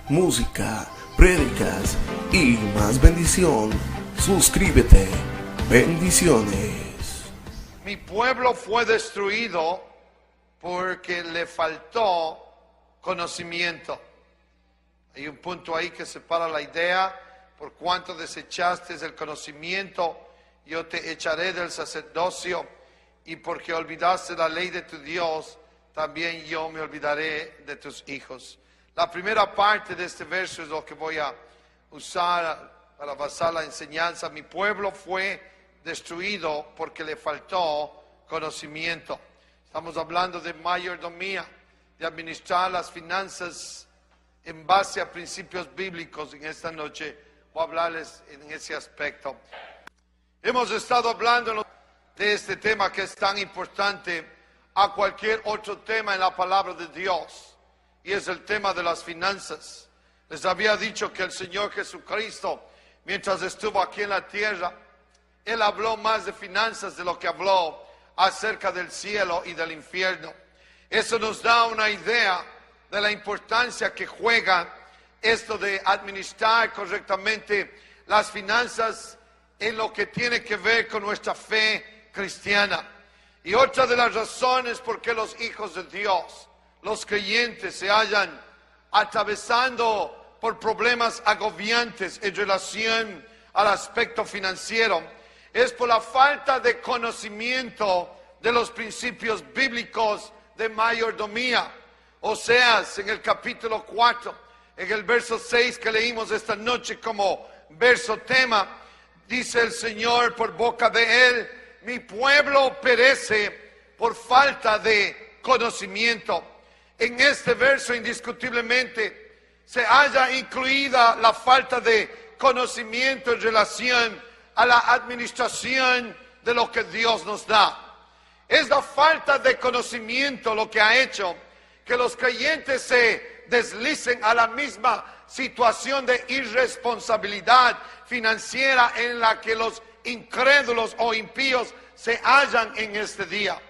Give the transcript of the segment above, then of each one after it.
música, prédicas y más bendición. Suscríbete. Bendiciones. Mi pueblo fue destruido porque le faltó conocimiento. Hay un punto ahí que separa la idea. Por cuanto desechaste el conocimiento, yo te echaré del sacerdocio, y porque olvidaste la ley de tu Dios, también yo me olvidaré de tus hijos. La primera parte de este verso es lo que voy a usar para basar la enseñanza. Mi pueblo fue destruido porque le faltó conocimiento. Estamos hablando de mayordomía, de administrar las finanzas en base a principios bíblicos. En esta noche voy a hablarles en ese aspecto. Hemos estado hablando de este tema que es tan importante a cualquier otro tema en la palabra de Dios, y es el tema de las finanzas. Les había dicho que el Señor Jesucristo, mientras estuvo aquí en la tierra, Él habló más de finanzas de lo que habló acerca del cielo y del infierno. Eso nos da una idea de la importancia que juega esto de administrar correctamente las finanzas en lo que tiene que ver con nuestra fe cristiana. Y otra de las razones por qué los hijos de Dios, los creyentes, se hallan atravesando por problemas agobiantes en relación al aspecto financiero, es por la falta de conocimiento de los principios bíblicos de mayordomía. Oseas, en el capítulo 4, en el verso 6 que leímos esta noche como verso tema, dice el Señor por boca de Él: mi pueblo perece por falta de conocimiento. En este verso indiscutiblemente se halla incluida la falta de conocimiento en relación a la administración de lo que Dios nos da. Es la falta de conocimiento lo que ha hecho que los creyentes se deslicen a la misma situación de irresponsabilidad financiera en la que los incrédulos o impíos se hallan en este día.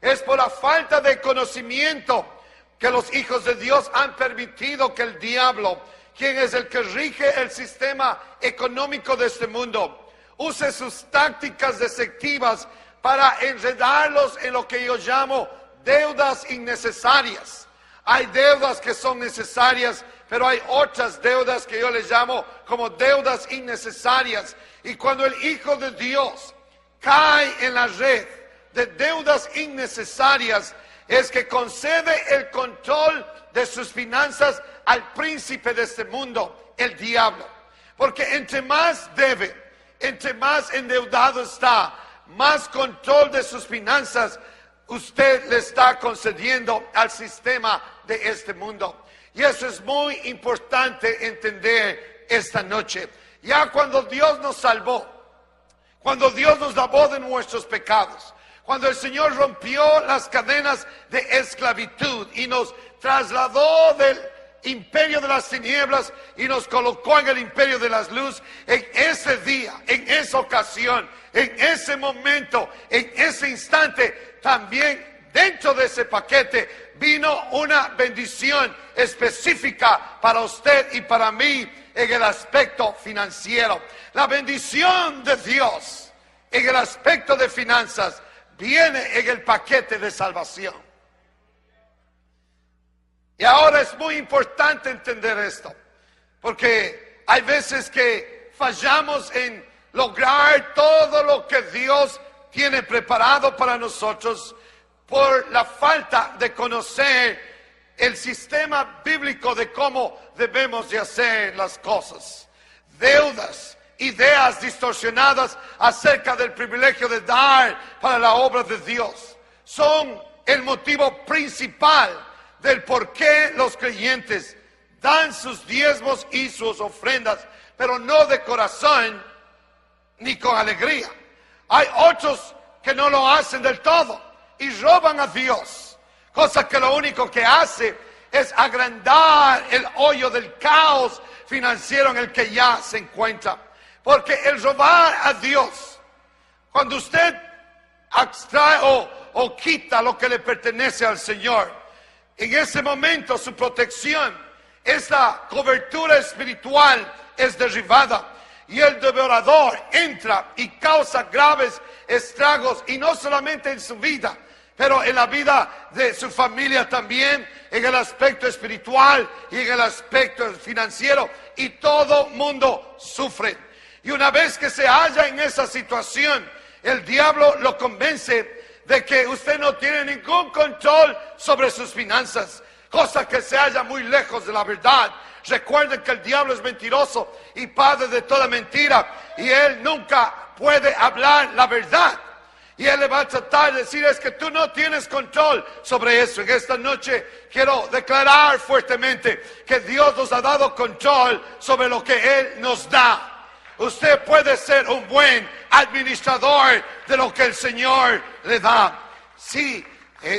Es por la falta de conocimiento que los hijos de Dios han permitido que el diablo, quien es el que rige el sistema económico de este mundo, use sus tácticas deceptivas para enredarlos en lo que yo llamo deudas innecesarias. Hay deudas que son necesarias, pero hay otras deudas que yo les llamo como deudas innecesarias. Y cuando el Hijo de Dios cae en la red de deudas innecesarias, es que concede el control de sus finanzas al príncipe de este mundo, el diablo. Porque entre más debe, entre más endeudado está, más control de sus finanzas usted le está concediendo al sistema de este mundo. Y eso es muy importante entender esta noche. Ya cuando Dios nos salvó, cuando Dios nos lavó de nuestros pecados, cuando el Señor rompió las cadenas de esclavitud y nos trasladó del imperio de las tinieblas y nos colocó en el imperio de las luces, en ese día, en esa ocasión, en ese momento, en ese instante, también dentro de ese paquete vino una bendición específica para usted y para mí en el aspecto financiero. La bendición de Dios en el aspecto de finanzas viene en el paquete de salvación. Y ahora es muy importante entender esto, porque hay veces que fallamos en lograr todo lo que Dios tiene preparado para nosotros por la falta de conocer el sistema bíblico de cómo debemos de hacer las cosas. Deudas, ideas distorsionadas acerca del privilegio de dar para la obra de Dios son el motivo principal del por qué los creyentes dan sus diezmos y sus ofrendas, pero no de corazón ni con alegría. Hay otros que no lo hacen del todo y roban a Dios, cosa que lo único que hace es agrandar el hoyo del caos financiero en el que ya se encuentra. Porque el robar a Dios, cuando usted abstrae o quita lo que le pertenece al Señor, en ese momento su protección esta cobertura espiritual es derribada y el devorador entra y causa graves estragos, y no solamente en su vida, pero en la vida de su familia también, en el aspecto espiritual y en el aspecto financiero, y todo mundo sufre. Y una vez que se halla en esa situación, el diablo lo convence de que usted no tiene ningún control sobre sus finanzas, cosa que se halla muy lejos de la verdad. Recuerden que el diablo es mentiroso y padre de toda mentira, y él nunca puede hablar la verdad. Y él le va a tratar de decir: es que tú no tienes control sobre eso. En esta noche quiero declarar fuertemente que Dios nos ha dado control sobre lo que Él nos da. Usted puede ser un buen administrador de lo que el Señor le da. Sí,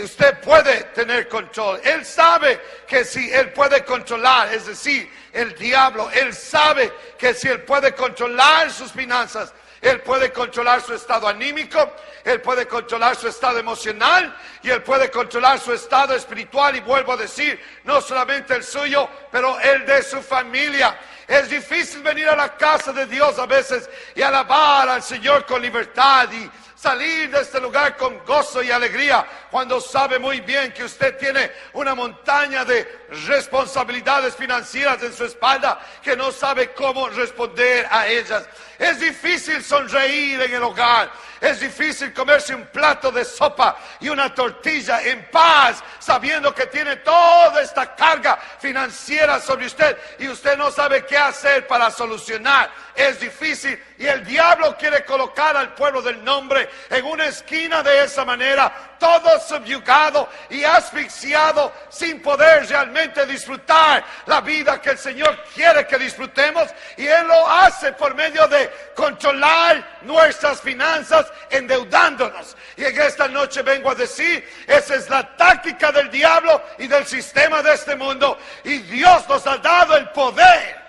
usted puede tener control. Él sabe que si Él puede controlar, es decir, el diablo, Él sabe que si Él puede controlar sus finanzas, Él puede controlar su estado anímico, Él puede controlar su estado emocional, y Él puede controlar su estado espiritual. Y vuelvo a decir, no solamente el suyo, pero el de su familia. Es difícil venir a la casa de Dios a veces y alabar al Señor con libertad y salir de este lugar con gozo y alegría, cuando sabe muy bien que usted tiene una montaña de responsabilidades financieras en su espalda que no sabe cómo responder a ellas. Es difícil sonreír en el hogar. Es difícil comerse un plato de sopa y una tortilla en paz, sabiendo que tiene toda esta carga financiera sobre usted y usted no sabe qué hacer para solucionar. Es difícil, y el diablo quiere colocar al pueblo del nombre en una esquina de esa manera, todo subyugado y asfixiado, sin poder realmente disfrutar la vida que el Señor quiere que disfrutemos. Y Él lo hace por medio de controlar nuestras finanzas, endeudándonos. Y en esta noche vengo a decir, esa es la táctica del diablo y del sistema de este mundo. Y Dios nos ha dado el poder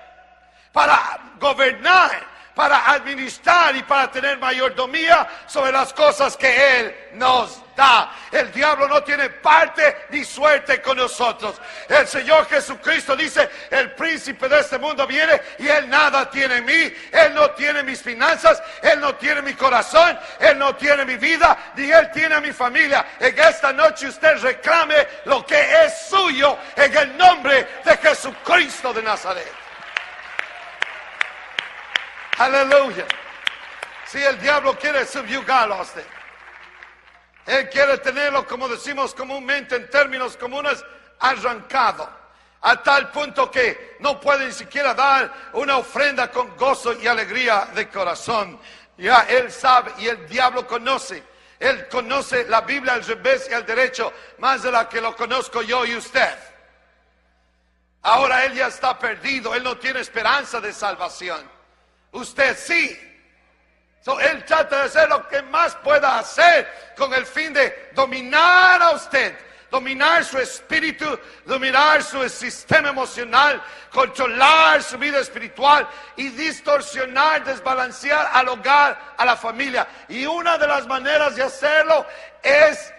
para gobernar, para administrar y para tener mayordomía sobre las cosas que Él nos da. El diablo no tiene parte ni suerte con nosotros. El Señor Jesucristo dice: el príncipe de este mundo viene y Él nada tiene en mí. Él no tiene mis finanzas, Él no tiene mi corazón, Él no tiene mi vida, ni Él tiene a mi familia. En esta noche usted reclame lo que es suyo en el nombre de Jesucristo de Nazaret. Aleluya. Si el diablo quiere subyugarlo a usted, él quiere tenerlo, como decimos comúnmente en términos comunes, arrancado, a tal punto que no puede ni siquiera dar una ofrenda con gozo y alegría de corazón. Ya él sabe, y el diablo conoce. Él conoce la Biblia al revés y al derecho más de la que lo conozco yo y usted. Ahora él ya está perdido, él no tiene esperanza de salvación. Usted sí. Él trata de hacer lo que más pueda hacer con el fin de dominar a usted, dominar su espíritu, dominar su sistema emocional, controlar su vida espiritual y distorsionar, desbalancear al hogar, a la familia. Y una de las maneras de hacerlo es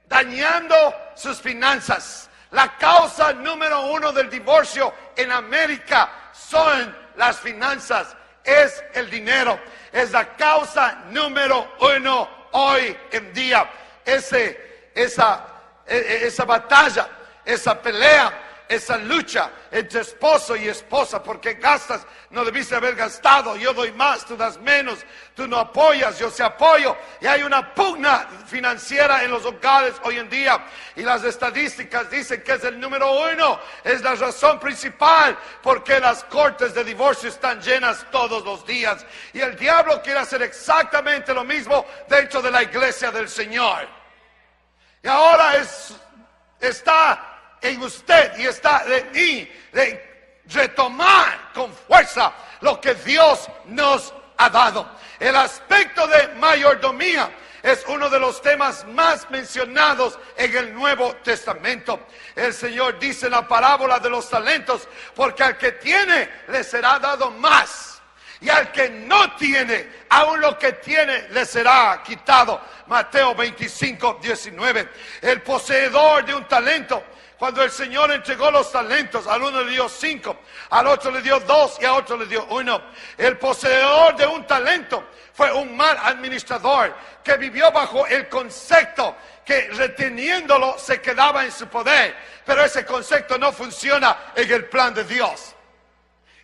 dañando sus finanzas. La causa número 1 del divorcio en América son las finanzas. Es el dinero, es la causa número 1 hoy en día. Esa batalla, esa pelea, esa lucha entre esposo y esposa, porque gastas, no debiste haber gastado, yo doy más, tú das menos, tú no apoyas, yo sí apoyo, y hay una pugna financiera en los hogares hoy en día, y las estadísticas dicen que es el número 1, es la razón principal porque las cortes de divorcio están llenas todos los días, y el diablo quiere hacer exactamente lo mismo dentro de la iglesia del Señor. Y ahora está en usted y está en mí de retomar con fuerza lo que Dios nos ha dado. El aspecto de mayordomía es uno de los temas más mencionados en el Nuevo Testamento. El Señor dice en la parábola de los talentos: porque al que tiene le será dado más, y al que no tiene, aun lo que tiene le será quitado. Mateo 25:19. El poseedor de un talento Cuando el Señor entregó los talentos, al uno le dio 5, al otro le dio 2 y a otro le dio 1. El poseedor de un talento fue un mal administrador que vivió bajo el concepto que reteniéndolo se quedaba en su poder. Pero ese concepto no funciona en el plan de Dios.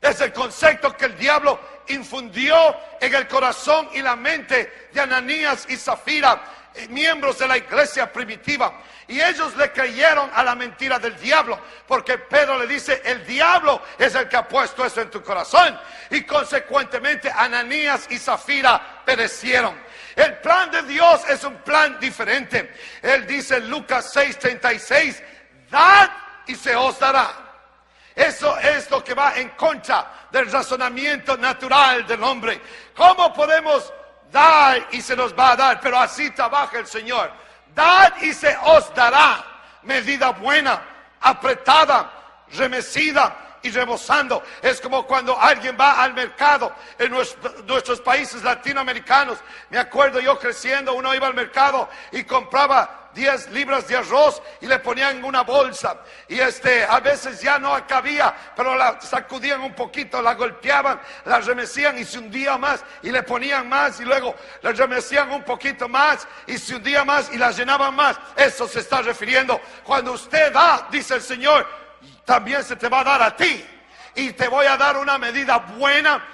Es el concepto que el diablo infundió en el corazón y la mente de Ananías y Zafira, miembros de la iglesia primitiva. Y ellos le creyeron a la mentira del diablo, porque Pedro le dice, el diablo es el que ha puesto eso en tu corazón. Y consecuentemente Ananías y Zafira perecieron. El plan de Dios es un plan diferente. Él dice en Lucas 6:36, dad y se os dará. Eso es lo que va en contra del razonamiento natural del hombre. ¿Cómo podemos dar y se nos va a dar? Pero así trabaja el Señor. Dad y se os dará, medida buena, apretada, remecida y rebosando. Es como cuando alguien va al mercado en nuestros países latinoamericanos. Me acuerdo yo creciendo, uno iba al mercado y compraba 10 libras de arroz y le ponían en una bolsa. Y a veces ya no cabía, pero la sacudían un poquito, la golpeaban, la remecían y se hundía más. Y le ponían más y luego la remecían un poquito más y se hundía más y la llenaban más. Eso se está refiriendo. Cuando usted da, dice el Señor, también se te va a dar a ti. Y te voy a dar una medida buena,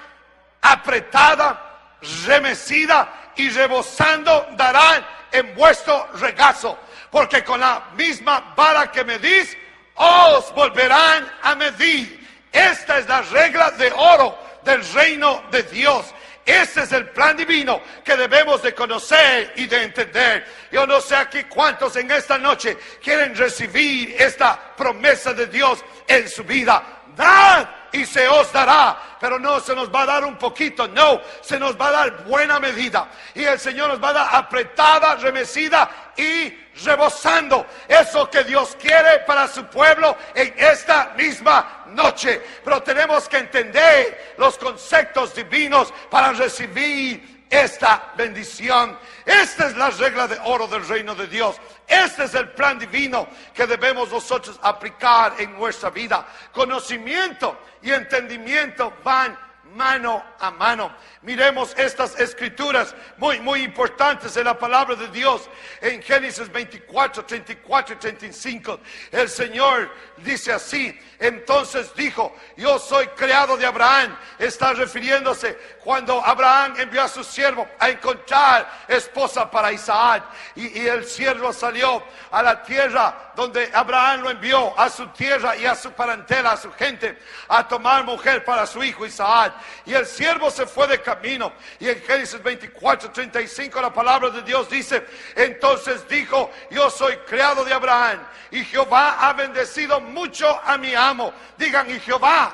apretada, remecida y rebosando darán en vuestro regazo, porque con la misma vara que medís, os volverán a medir. Esta es la regla de oro del reino de Dios. Este es el plan divino que debemos de conocer y de entender. Yo no sé aquí cuántos en esta noche quieren recibir esta promesa de Dios en su vida. Dad y se os dará, pero no se nos va a dar un poquito, no, se nos va a dar buena medida. Y el Señor nos va a dar apretada, remecida y rebosando. Eso que Dios quiere para su pueblo en esta misma noche. Pero tenemos que entender los conceptos divinos para recibir esta bendición. Esta es la regla de oro del reino de Dios. Este es el plan divino que debemos nosotros aplicar en nuestra vida. Conocimiento y entendimiento van mano a mano. Miremos estas escrituras muy importantes en la palabra de Dios. En Génesis 24, 34 y 35 el Señor dice así: entonces dijo, yo soy criado de Abraham. Está refiriéndose cuando Abraham envió a su siervo a encontrar esposa para Isaac, y el siervo salió a la tierra donde Abraham lo envió, a su tierra y a su parentela, a su gente, a tomar mujer para su hijo Isaac. Y el siervo se fue de camino. Y en Génesis 24, 35 la palabra de Dios dice: entonces dijo, yo soy criado de Abraham, y Jehová ha bendecido mucho a mi amo. Digan, y Jehová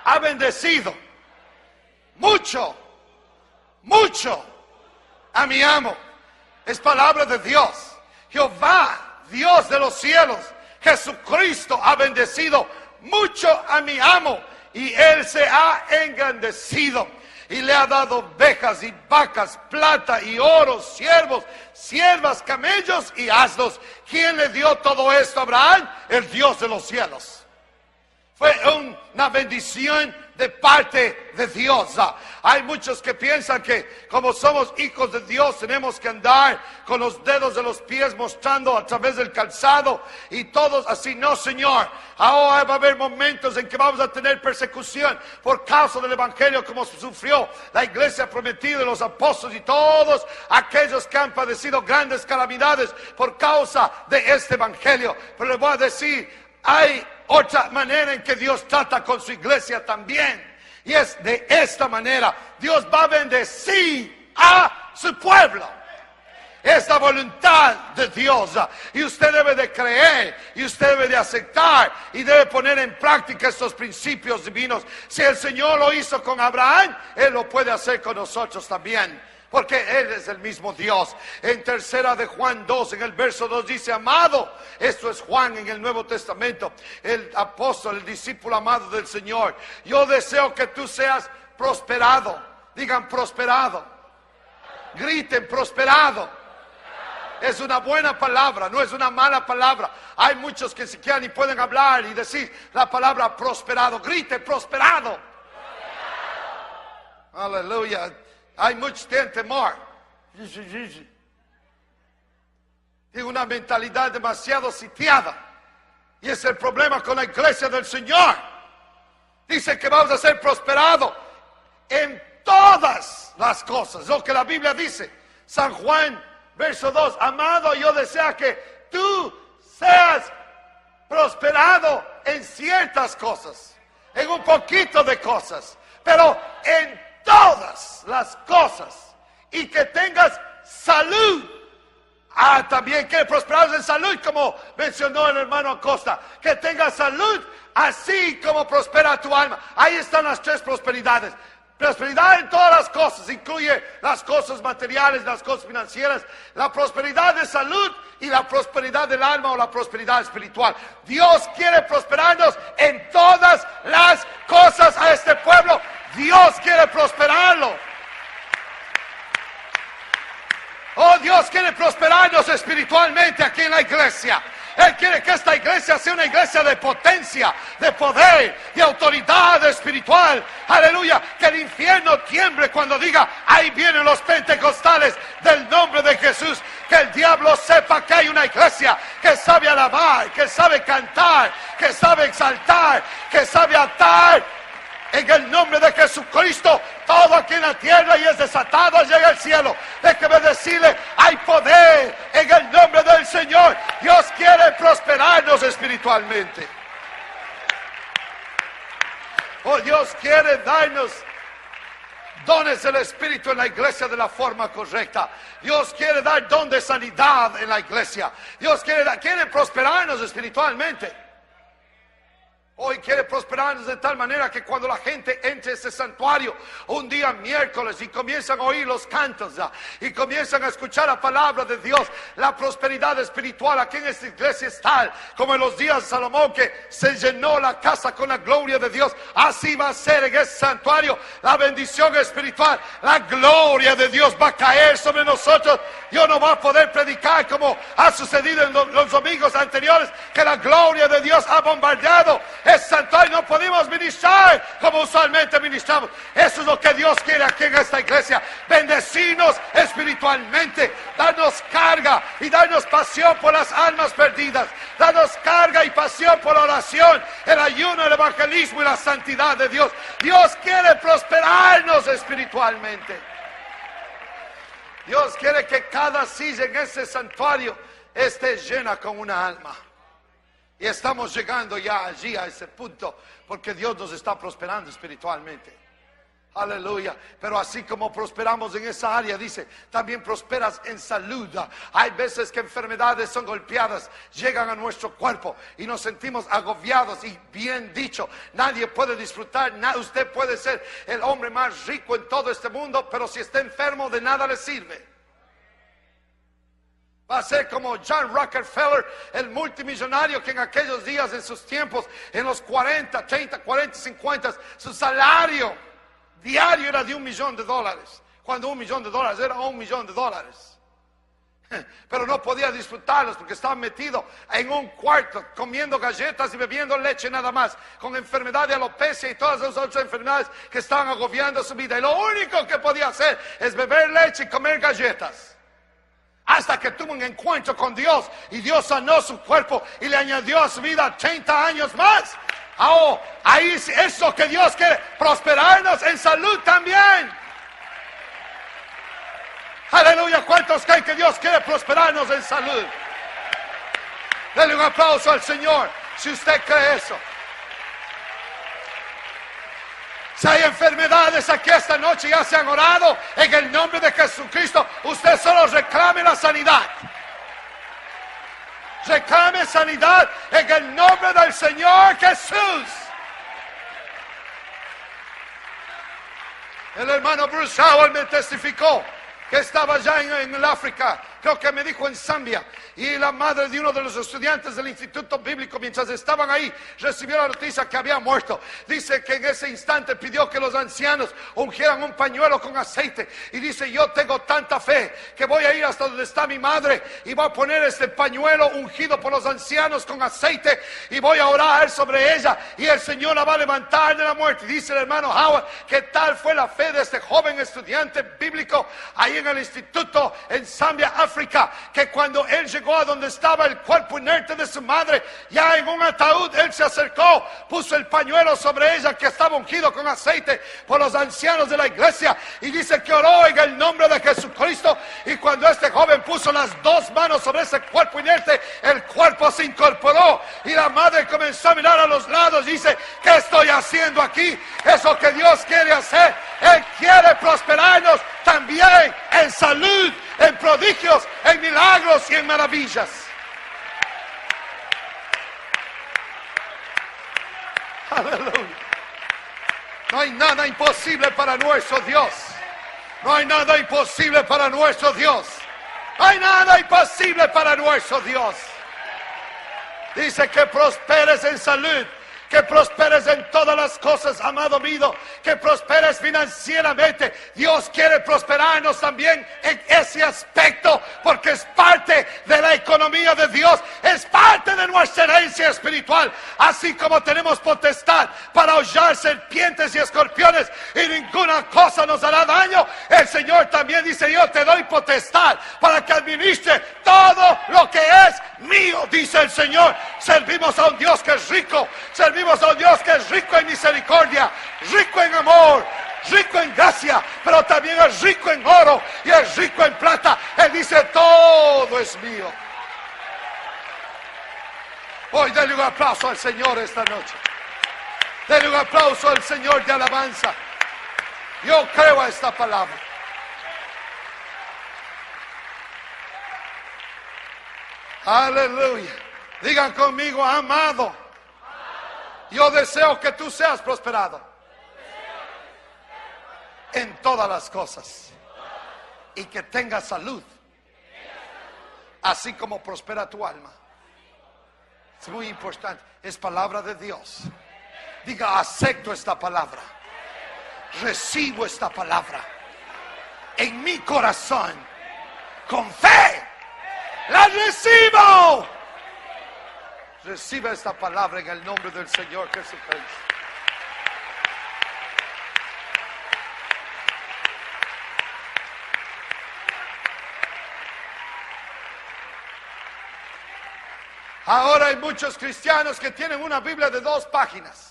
ha bendecido mucho a mi amo. Es palabra de Dios. Jehová, Dios de los cielos, Jesucristo, ha bendecido mucho a mi amo, y él se ha engrandecido y le ha dado ovejas y vacas, plata y oro, siervos, siervas, camellos y asnos. ¿Quién le dio todo esto a Abraham? El Dios de los cielos. Fue una bendición de parte de Dios. Hay muchos que piensan que como somos hijos de Dios tenemos que andar con los dedos de los pies mostrando a través del calzado y todos así. No, Señor. Ahora va a haber momentos en que vamos a tener persecución por causa del evangelio, como sufrió la iglesia prometida de los apóstoles y todos aquellos que han padecido grandes calamidades por causa de este evangelio. Pero les voy a decir, hay otra manera en que Dios trata con su iglesia también. Y es de esta manera. Dios va a bendecir a su pueblo. Es la voluntad de Dios. Y usted debe de creer. Y usted debe de aceptar. Y debe poner en práctica estos principios divinos. Si el Señor lo hizo con Abraham, Él lo puede hacer con nosotros también. Porque Él es el mismo Dios. En tercera de Juan 2, en el verso 2 dice: amado, esto es Juan en el Nuevo Testamento, el apóstol, el discípulo amado del Señor. Yo deseo que tú seas prosperado. Digan prosperado. Griten prosperado. Es una buena palabra, no es una mala palabra. Hay muchos que siquiera ni pueden hablar y decir la palabra prosperado. Grite, prosperado. Aleluya. Hay muchos que tienen temor. Tienen una mentalidad demasiado sitiada. Y es el problema con la iglesia del Señor. Dice que vamos a ser prosperados en todas las cosas. Lo que la Biblia dice. San Juan, verso 2. Amado, yo deseo que tú seas prosperado en ciertas cosas. En un poquito de cosas. Pero en todas las cosas. Y que tengas salud. También que prosperados en salud, como mencionó el hermano Acosta. Que tengas salud, así como prospera tu alma. Ahí están las tres prosperidades. Prosperidad en todas las cosas, incluye las cosas materiales, las cosas financieras, la prosperidad de salud y la prosperidad del alma o la prosperidad espiritual. Dios quiere prosperarnos en todas las cosas a este pueblo. Dios quiere prosperarlo. Oh, Dios quiere prosperarnos espiritualmente aquí en la iglesia. Él quiere que esta iglesia sea una iglesia de potencia, de poder, de autoridad espiritual. Aleluya. Que el infierno tiemble cuando diga, ahí vienen los pentecostales del nombre de Jesús. Que el diablo sepa que hay una iglesia que sabe alabar, que sabe cantar, que sabe exaltar, que sabe atar. En el nombre de Jesucristo, todo aquí en la tierra y es desatado, llega al cielo. Déjeme decirle, hay poder en el nombre del Señor. Dios quiere prosperarnos espiritualmente. Oh, Dios quiere darnos dones del Espíritu en la iglesia de la forma correcta. Dios quiere dar don de sanidad en la iglesia. Dios quiere prosperarnos espiritualmente. Hoy quiere prosperarnos de tal manera que cuando la gente entre a ese santuario un día miércoles y comienzan a oír los cantos y comienzan a escuchar la palabra de Dios, la prosperidad espiritual aquí en esta iglesia es tal como en los días de Salomón, que se llenó la casa con la gloria de Dios. Así va a ser en este santuario la bendición espiritual. La gloria de Dios va a caer sobre nosotros. Dios no va a poder predicar como ha sucedido en los domingos anteriores, que la gloria de Dios ha bombardeado es santuario. No podemos ministrar como usualmente ministramos. Eso es lo que Dios quiere aquí en esta iglesia. Bendecirnos espiritualmente, darnos carga y darnos pasión por las almas perdidas, darnos carga y pasión por la oración, el ayuno, el evangelismo y la santidad de Dios. Dios quiere prosperarnos espiritualmente. Dios quiere que cada silla en ese santuario esté llena con una alma. Y estamos llegando ya allí a ese punto, porque Dios nos está prosperando espiritualmente. Aleluya. Pero así como prosperamos en esa área, dice, también prosperas en salud. Hay veces que enfermedades son golpeadas, llegan a nuestro cuerpo y nos sentimos agobiados. Y bien dicho, nadie puede disfrutar, usted puede ser el hombre más rico en todo este mundo, pero si está enfermo, de nada le sirve. Va a ser como John Rockefeller, el multimillonario que en aquellos días, en sus tiempos, en los 40, 30, 40, 50, su salario diario era de $1 millón. Cuando $1 millón era $1 millón. Pero no podía disfrutarlos porque estaba metido en un cuarto comiendo galletas y bebiendo leche nada más, con enfermedad de alopecia y todas las otras enfermedades que estaban agobiando su vida. Y lo único que podía hacer es beber leche y comer galletas. Hasta que tuvo un encuentro con Dios y Dios sanó su cuerpo y le añadió a su vida 30 años más. Oh, ahí es lo que Dios quiere, prosperarnos en salud también. Aleluya. ¿Cuántos creen que Dios quiere prosperarnos en salud? Denle un aplauso al Señor si usted cree eso. Si hay enfermedades aquí esta noche, ya se han orado en el nombre de Jesucristo. Usted solo reclame la sanidad. Reclame sanidad en el nombre del Señor Jesús. El hermano Bruce Howell me testificó que estaba ya en el África creo que me dijo en Zambia, y la madre de uno de los estudiantes del Instituto Bíblico, mientras estaban ahí, recibió la noticia que había muerto. Dice que en ese instante pidió que los ancianos ungieran un pañuelo con aceite, y dice: yo tengo tanta fe que voy a ir hasta donde está mi madre y voy a poner este pañuelo ungido por los ancianos con aceite y voy a orar sobre ella y el Señor la va a levantar de la muerte. Y dice el hermano Howard que tal fue la fe de este joven estudiante bíblico ahí en el instituto en Zambia, África, que cuando él llegó a donde estaba el cuerpo inerte de su madre, ya en un ataúd, él se acercó, puso el pañuelo sobre ella que estaba ungido con aceite por los ancianos de la iglesia, y dice que oró en el nombre de Jesucristo. Y cuando este joven puso las dos manos sobre ese cuerpo inerte, el cuerpo se incorporó y la madre comenzó a mirar a los lados y dice: ¿qué estoy haciendo aquí? Eso que Dios quiere hacer. Él quiere prosperarnos también en salud, en prodigios, en milagros y en maravillas. Aleluya. No hay nada imposible para nuestro Dios. No hay nada imposible para nuestro Dios. No hay nada imposible para nuestro Dios. Dice que prosperes en salud, que prosperes en todas las cosas, amado mío, que prosperes financieramente. Dios quiere prosperarnos también en ese aspecto, porque es parte de la economía de Dios, es parte de nuestra herencia espiritual. Así como tenemos potestad para hollar serpientes y escorpiones y ninguna cosa nos hará daño, el Señor también dice: yo te doy potestad para que administre todo lo que es mío, dice el Señor. Servimos a un Dios que es rico, servimos a un Dios que es rico en misericordia, rico en amor, rico en gracia, pero también es rico en oro y es rico en plata. Él dice: todo es mío. Hoy denle un aplauso al Señor esta noche. Denle un aplauso al Señor de alabanza. Yo creo a esta palabra. Aleluya. Digan conmigo: amado, yo deseo que tú seas prosperado en todas las cosas y que tengas salud, así como prospera tu alma. Es muy importante. Es palabra de Dios. Diga: acepto esta palabra, recibo esta palabra en mi corazón, con fe la recibo. Recibe esta palabra en el nombre del Señor Jesucristo. Ahora hay muchos cristianos que tienen una Biblia de 2 páginas.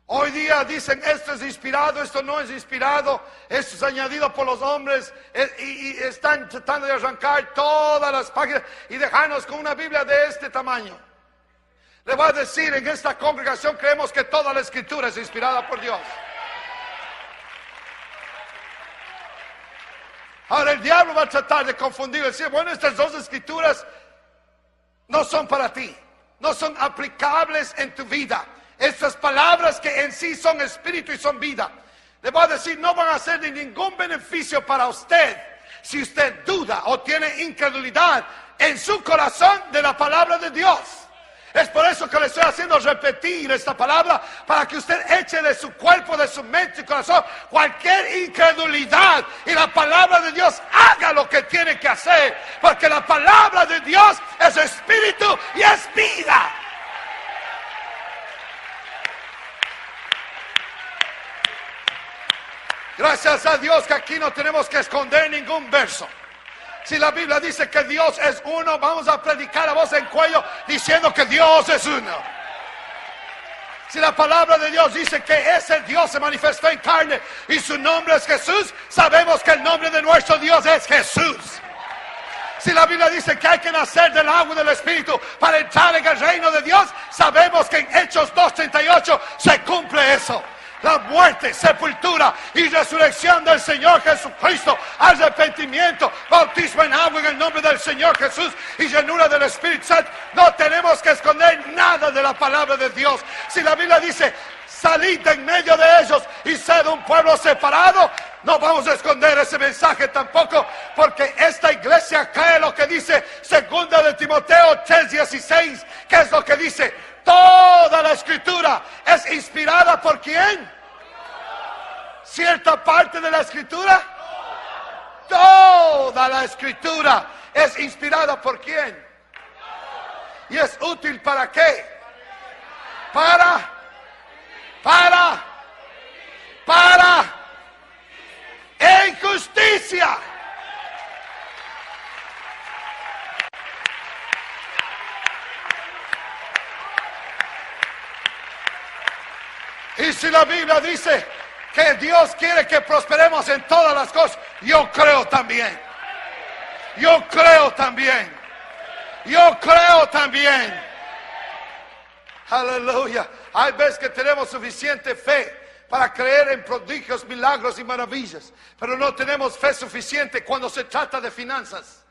Hoy día dicen: esto es inspirado, esto no es inspirado, esto es añadido por los hombres, y están tratando de arrancar todas las páginas y dejarnos con una Biblia de este tamaño. Le voy a decir: en esta congregación creemos que toda la escritura es inspirada por Dios. Ahora el diablo va a tratar de confundir, decir: bueno, estas 2 escrituras no son para ti, no son aplicables en tu vida. Estas palabras que en sí son espíritu y son vida, le voy a decir, no van a ser de ningún beneficio para usted si usted duda o tiene incredulidad en su corazón de la palabra de Dios. Es por eso que le estoy haciendo repetir esta palabra, para que usted eche de su cuerpo, de su mente y corazón cualquier incredulidad, y la palabra de Dios haga lo que tiene que hacer, porque la palabra de Dios es espíritu y es vida. Gracias a Dios que aquí no tenemos que esconder ningún verso. Si la Biblia dice que Dios es uno, vamos a predicar a voz en cuello diciendo que Dios es uno. Si la palabra de Dios dice que ese Dios se manifestó en carne y su nombre es Jesús, sabemos que el nombre de nuestro Dios es Jesús. Si la Biblia dice que hay que nacer del agua y del Espíritu para entrar en el reino de Dios, sabemos que en Hechos 2:38 se cumple eso. La muerte, sepultura y resurrección del Señor Jesucristo, arrepentimiento, bautismo en agua en el nombre del Señor Jesús y llenura del Espíritu Santo. No tenemos que esconder nada de la palabra de Dios. Si la Biblia dice: salid en medio de ellos y sed un pueblo separado, No vamos a esconder ese mensaje tampoco, porque esta iglesia cree lo que dice 2 de Timoteo 3:16. ¿Qué es lo que dice? Toda la escritura es inspirada por ¿quién? ¿Cierta parte de la escritura? Toda la escritura es inspirada por ¿quién? ¿Y es útil para qué? Para en justicia. Y si la Biblia dice que Dios quiere que prosperemos en todas las cosas, yo creo también. Yo creo también. Yo creo también. Aleluya. Hay veces que tenemos suficiente fe para creer en prodigios, milagros y maravillas, pero no tenemos fe suficiente cuando se trata de finanzas.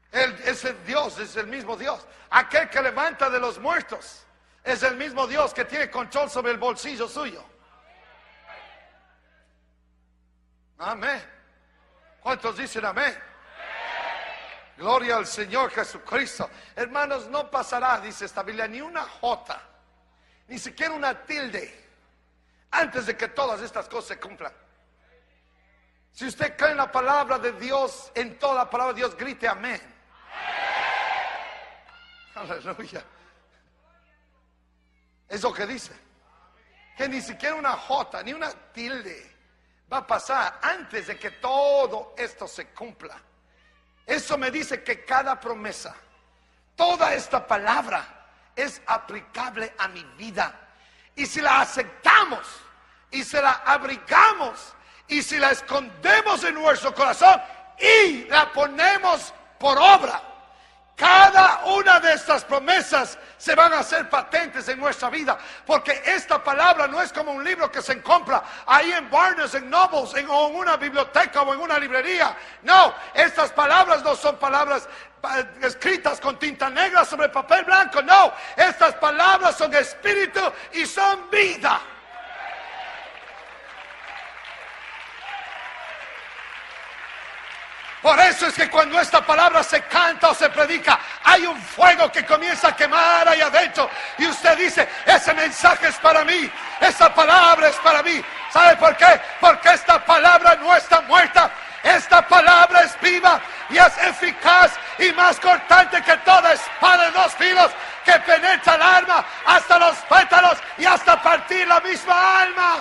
Él es el Dios, es el mismo Dios. Aquel que levanta de los muertos es el mismo Dios que tiene control sobre el bolsillo suyo. Amén. ¿Cuántos dicen amén? Gloria al Señor Jesucristo. Hermanos, no pasará, dice esta Biblia, ni una jota, ni siquiera una tilde, antes de que todas estas cosas se cumplan. Si usted cree en la palabra de Dios, en toda la palabra de Dios, grite amén. Aleluya. Es lo que dice. Que ni siquiera una jota, ni una tilde va a pasar antes de que todo esto se cumpla. Eso me dice que cada promesa, toda esta palabra es aplicable a mi vida. Y si la aceptamos, y si la abrigamos, y si la escondemos en nuestro corazón, y la ponemos por obra, cada una de estas promesas se van a hacer patentes en nuestra vida. Porque esta palabra no es como un libro que se compra ahí en Barnes and Nobles, o en una biblioteca o en una librería. No, estas palabras no son palabras escritas con tinta negra sobre papel blanco. No, estas palabras son espíritu y son vida. Por eso es que cuando esta palabra se canta o se predica, hay un fuego que comienza a quemar ahí adentro. Y usted dice, ese mensaje es para mí, esa palabra es para mí. ¿Sabe por qué? Porque esta palabra no está muerta. Esta palabra es viva y es eficaz y más cortante que toda espada de 2 filos, que penetra el alma hasta los pétalos y hasta partir la misma alma.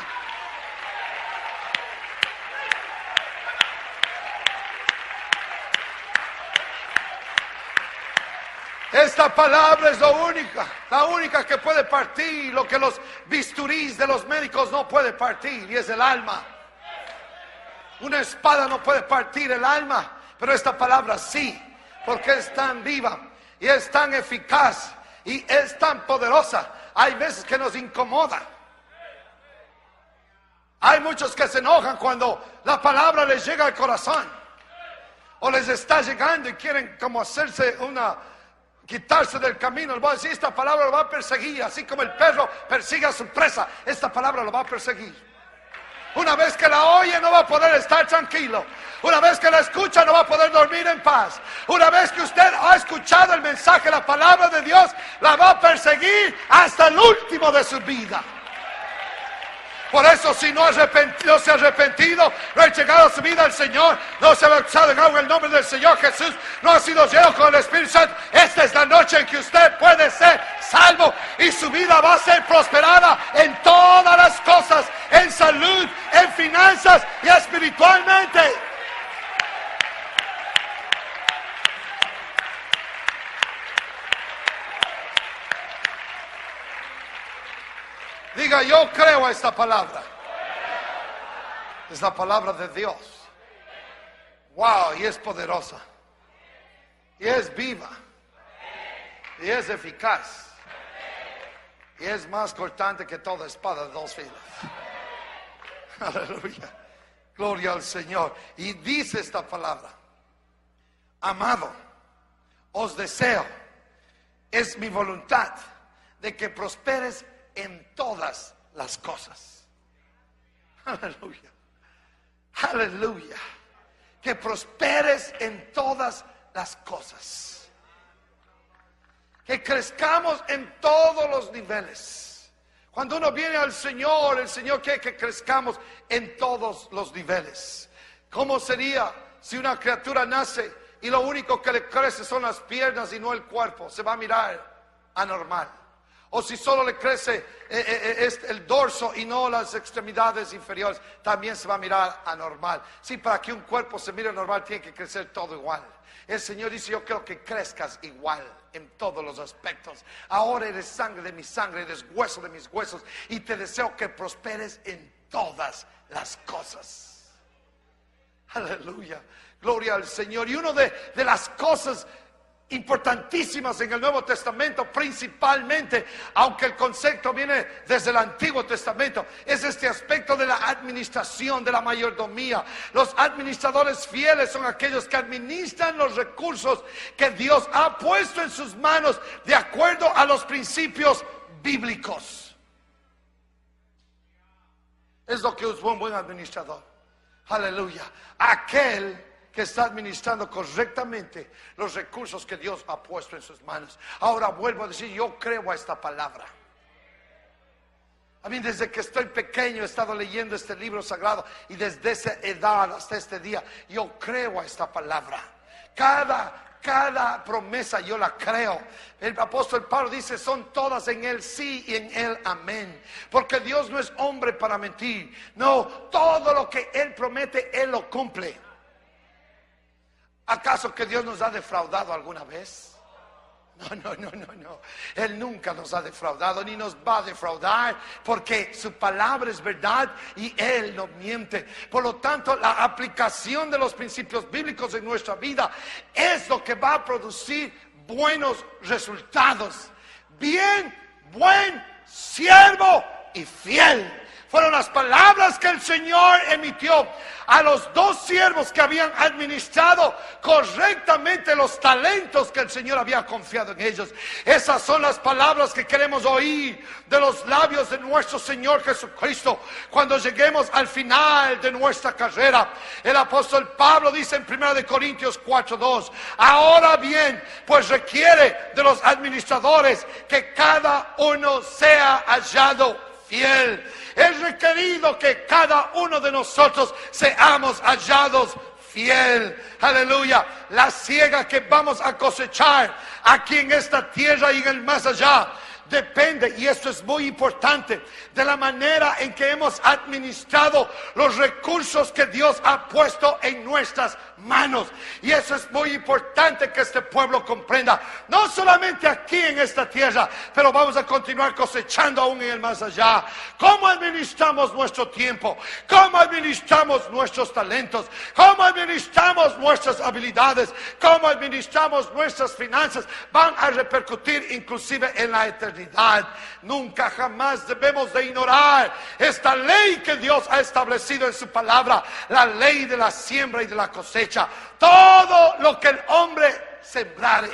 Esta palabra es la única que puede partir lo que los bisturís de los médicos no pueden partir, y es el alma. Una espada no puede partir el alma, pero esta palabra sí, porque es tan viva y es tan eficaz y es tan poderosa. Hay veces que nos incomoda. Hay muchos que se enojan cuando la palabra les llega al corazón, o les está llegando y quieren como quitarse del camino. Les voy a decir, esta palabra lo va a perseguir, así como el perro persigue a su presa. Esta palabra lo va a perseguir. Una vez que la oye no va a poder estar tranquilo. Una vez que la escucha no va a poder dormir en paz. Una vez que usted ha escuchado el mensaje, la palabra de Dios, la va a perseguir hasta el último de su vida. Por eso, si no se ha arrepentido, no ha entregado su vida al Señor, no se ha bautizado en agua en el nombre del Señor Jesús, no ha sido lleno con el Espíritu Santo, esta es la noche en que usted puede ser salvo y su vida va a ser prosperada en todas las cosas, en salud, en finanzas y espiritualmente. Diga, yo creo a esta palabra. Es la palabra de Dios. Wow, y es poderosa. Y es viva. Y es eficaz. Y es más cortante que toda espada de 2 filos. Aleluya. Gloria al Señor. Y dice esta palabra: amado, os deseo, es mi voluntad, de que prosperes en todas las cosas. Aleluya. Aleluya. Que prosperes en todas las cosas. Que crezcamos en todos los niveles. Cuando uno viene al Señor, el Señor quiere que crezcamos en todos los niveles. ¿Cómo sería si una criatura nace y lo único que le crece son las piernas y no el cuerpo? Se va a mirar anormal. O si solo le crece el dorso y no las extremidades inferiores, también se va a mirar anormal. Sí, para que un cuerpo se mire normal tiene que crecer todo igual. El Señor dice: yo quiero que crezcas igual en todos los aspectos. Ahora eres sangre de mi sangre, eres hueso de mis huesos, y te deseo que prosperes en todas las cosas. Aleluya, gloria al Señor. Y una de las cosas importantísimas en el Nuevo Testamento, principalmente, aunque el concepto viene desde el Antiguo Testamento, es este aspecto de la administración, de la mayordomía. Los administradores fieles son aquellos que administran los recursos que Dios ha puesto en sus manos de acuerdo a los principios bíblicos. Es lo que es un buen administrador. Aleluya. Aquel que está administrando correctamente los recursos que Dios ha puesto en sus manos. Ahora vuelvo a decir, yo creo a esta palabra. A mí desde que estoy pequeño he estado leyendo este libro sagrado, y desde esa edad hasta este día yo creo a esta palabra. Cada promesa yo la creo. El apóstol Pablo dice: son todas en él sí y en él amén. Porque Dios no es hombre para mentir. No, todo lo que él promete, él lo cumple. ¿Acaso que Dios nos ha defraudado alguna vez? No. Él nunca nos ha defraudado ni nos va a defraudar, porque su palabra es verdad y Él no miente. Por lo tanto, la aplicación de los principios bíblicos en nuestra vida es lo que va a producir buenos resultados. Buen siervo y fiel. Fueron las palabras que el Señor emitió a los dos siervos que habían administrado correctamente los talentos que el Señor había confiado en ellos. Esas son las palabras que queremos oír de los labios de nuestro Señor Jesucristo cuando lleguemos al final de nuestra carrera. El apóstol Pablo dice en 1 Corintios 4:2: ahora bien, pues requiere de los administradores que cada uno sea hallado fiel. Es requerido que cada uno de nosotros seamos hallados fiel. Aleluya. La siega que vamos a cosechar aquí en esta tierra y en el más allá depende, y esto es muy importante, de la manera en que hemos administrado los recursos que Dios ha puesto en nuestras manos. Y eso es muy importante que este pueblo comprenda, no solamente aquí en esta tierra, pero vamos a continuar cosechando aún en el más allá. ¿Cómo administramos nuestro tiempo? ¿Cómo administramos nuestros talentos? ¿Cómo administramos nuestras habilidades? ¿Cómo administramos nuestras finanzas? Van a repercutir inclusive en la eternidad. Nunca jamás debemos de ignorar esta ley que Dios ha establecido en su palabra, la ley de la siembra y de la cosecha. Todo lo que el hombre sembrare,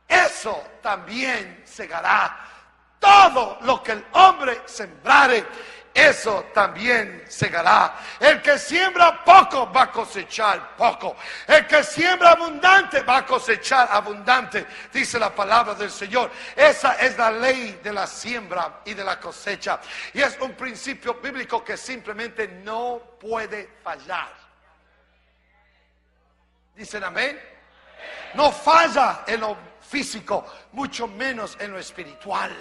eso también segará. Todo lo que el hombre sembrare, eso también segará. El que siembra poco va a cosechar poco. El que siembra abundante va a cosechar abundante, dice la palabra del Señor. Esa es la ley de la siembra y de la cosecha. Y es un principio bíblico que simplemente no puede fallar. ¿Dicen amén? No falla en lo físico, mucho menos en lo espiritual.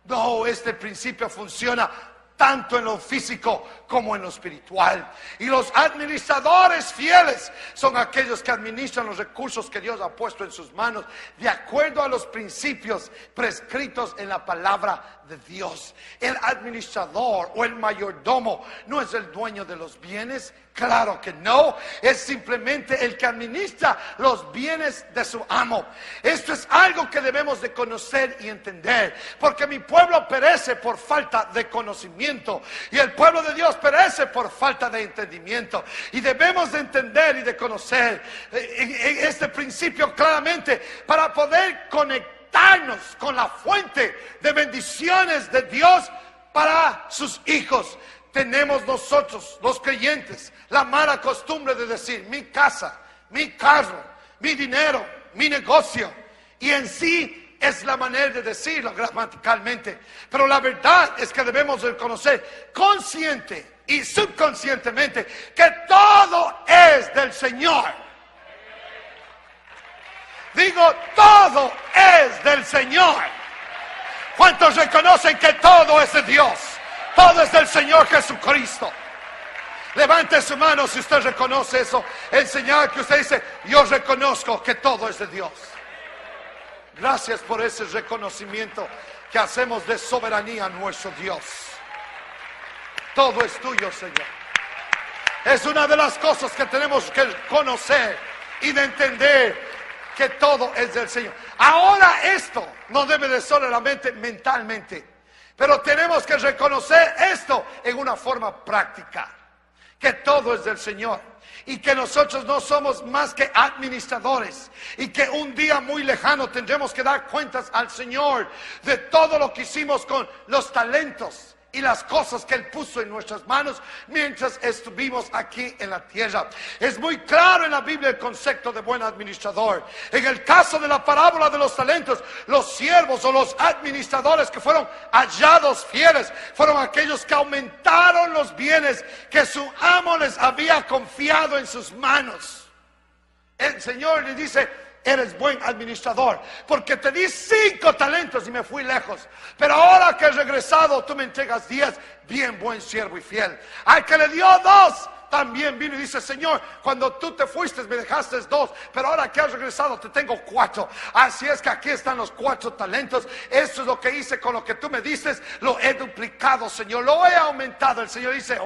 No, este principio funciona tanto en lo físico como en lo espiritual. Y los administradores fieles son aquellos que administran los recursos que Dios ha puesto en sus manos de acuerdo a los principios prescritos en la palabra de Dios. El administrador o el mayordomo no es el dueño de los bienes. Claro que no, es simplemente el que administra los bienes de su amo. Esto es algo que debemos de conocer y entender, porque mi pueblo perece por falta de conocimiento y el pueblo de Dios perece por falta de entendimiento. Y debemos de entender y de conocer este principio claramente para poder conectar conectarnos con la fuente de bendiciones de Dios para sus hijos. Tenemos nosotros, los creyentes, la mala costumbre de decir mi casa, mi carro, mi dinero, mi negocio. Y en sí es la manera de decirlo gramaticalmente. Pero la verdad es que debemos reconocer consciente y subconscientemente que todo es del Señor. Digo, todo es del Señor. ¿Cuántos reconocen que todo es de Dios? Todo es del Señor Jesucristo. Levante su mano si usted reconoce eso. El señal que usted dice, yo reconozco que todo es de Dios. Gracias por ese reconocimiento que hacemos de soberanía a nuestro Dios. Todo es tuyo, Señor. Es una de las cosas que tenemos que conocer y de entender, que todo es del Señor. Ahora esto no debe de solamente mentalmente, pero tenemos que reconocer esto en una forma práctica, que todo es del Señor y que nosotros no somos más que administradores y que un día muy lejano tendremos que dar cuentas al Señor de todo lo que hicimos con los talentos y las cosas que Él puso en nuestras manos mientras estuvimos aquí en la tierra. Es muy claro en la Biblia el concepto de buen administrador. En el caso de la parábola de los talentos, los siervos o los administradores que fueron hallados fieles fueron aquellos que aumentaron los bienes que su amo les había confiado en sus manos. El Señor le dice, eres buen administrador, porque te di 5 talentos y me fui lejos, pero ahora que he regresado tú me entregas 10. Bien, buen siervo y fiel. Al que le dio 2 también vino y dice, Señor, cuando tú te fuiste me dejaste 2, pero ahora que has regresado te tengo 4. Así es que aquí están los 4 talentos. Eso es lo que hice con lo que tú me diste, lo he duplicado, Señor, lo he aumentado. El Señor dice,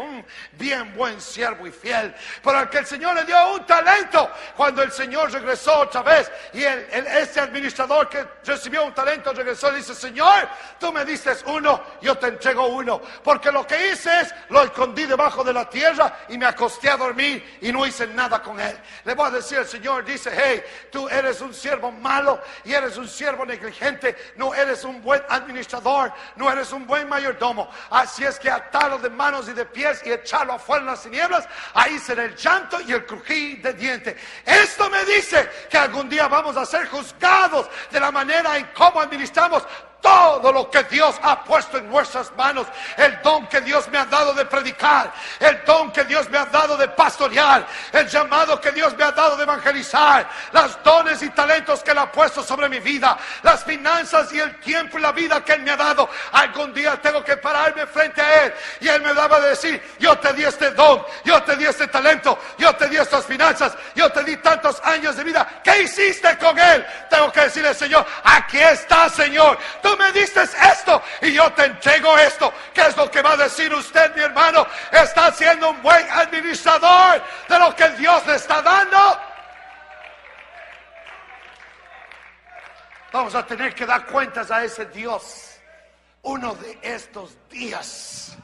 bien, buen siervo y fiel. Pero al que el Señor le dio 1 talento, cuando el Señor regresó otra vez y este administrador que recibió 1 talento regresó y dice, Señor, tú me diste 1, yo te entrego 1, porque lo que hice es, lo escondí debajo de la tierra y me acosté a dormir y no hice nada con él. Le voy a decir, el Señor dice, hey, tú eres un siervo malo y eres un siervo negligente, no eres un buen administrador, no eres un buen mayordomo. Así es que atarlo de manos y de pies y echarlo afuera en las tinieblas, ahí será el llanto y el crujir de dientes. Esto me dice que algún día vamos a ser juzgados de la manera en cómo administramos todo lo que Dios ha puesto en nuestras manos. El don que Dios me ha dado de predicar, el don que Dios me ha dado de pastorear, el llamado que Dios me ha dado de evangelizar, los dones y talentos que Él ha puesto sobre mi vida, las finanzas y el tiempo y la vida que Él me ha dado. Algún día tengo que pararme frente a Él y Él me va a decir, yo te di este don, yo te di este talento, yo te di estas finanzas, yo te di tantos años de vida. ¿Qué hiciste con Él? Tengo que decirle, Señor, aquí está, Señor, tú me diste esto y yo te entrego esto. ¿Qué es lo que va a decir usted, mi hermano? ¿Está siendo un buen administrador de lo que Dios le está dando? Vamos a tener que dar cuentas a ese Dios uno de estos días.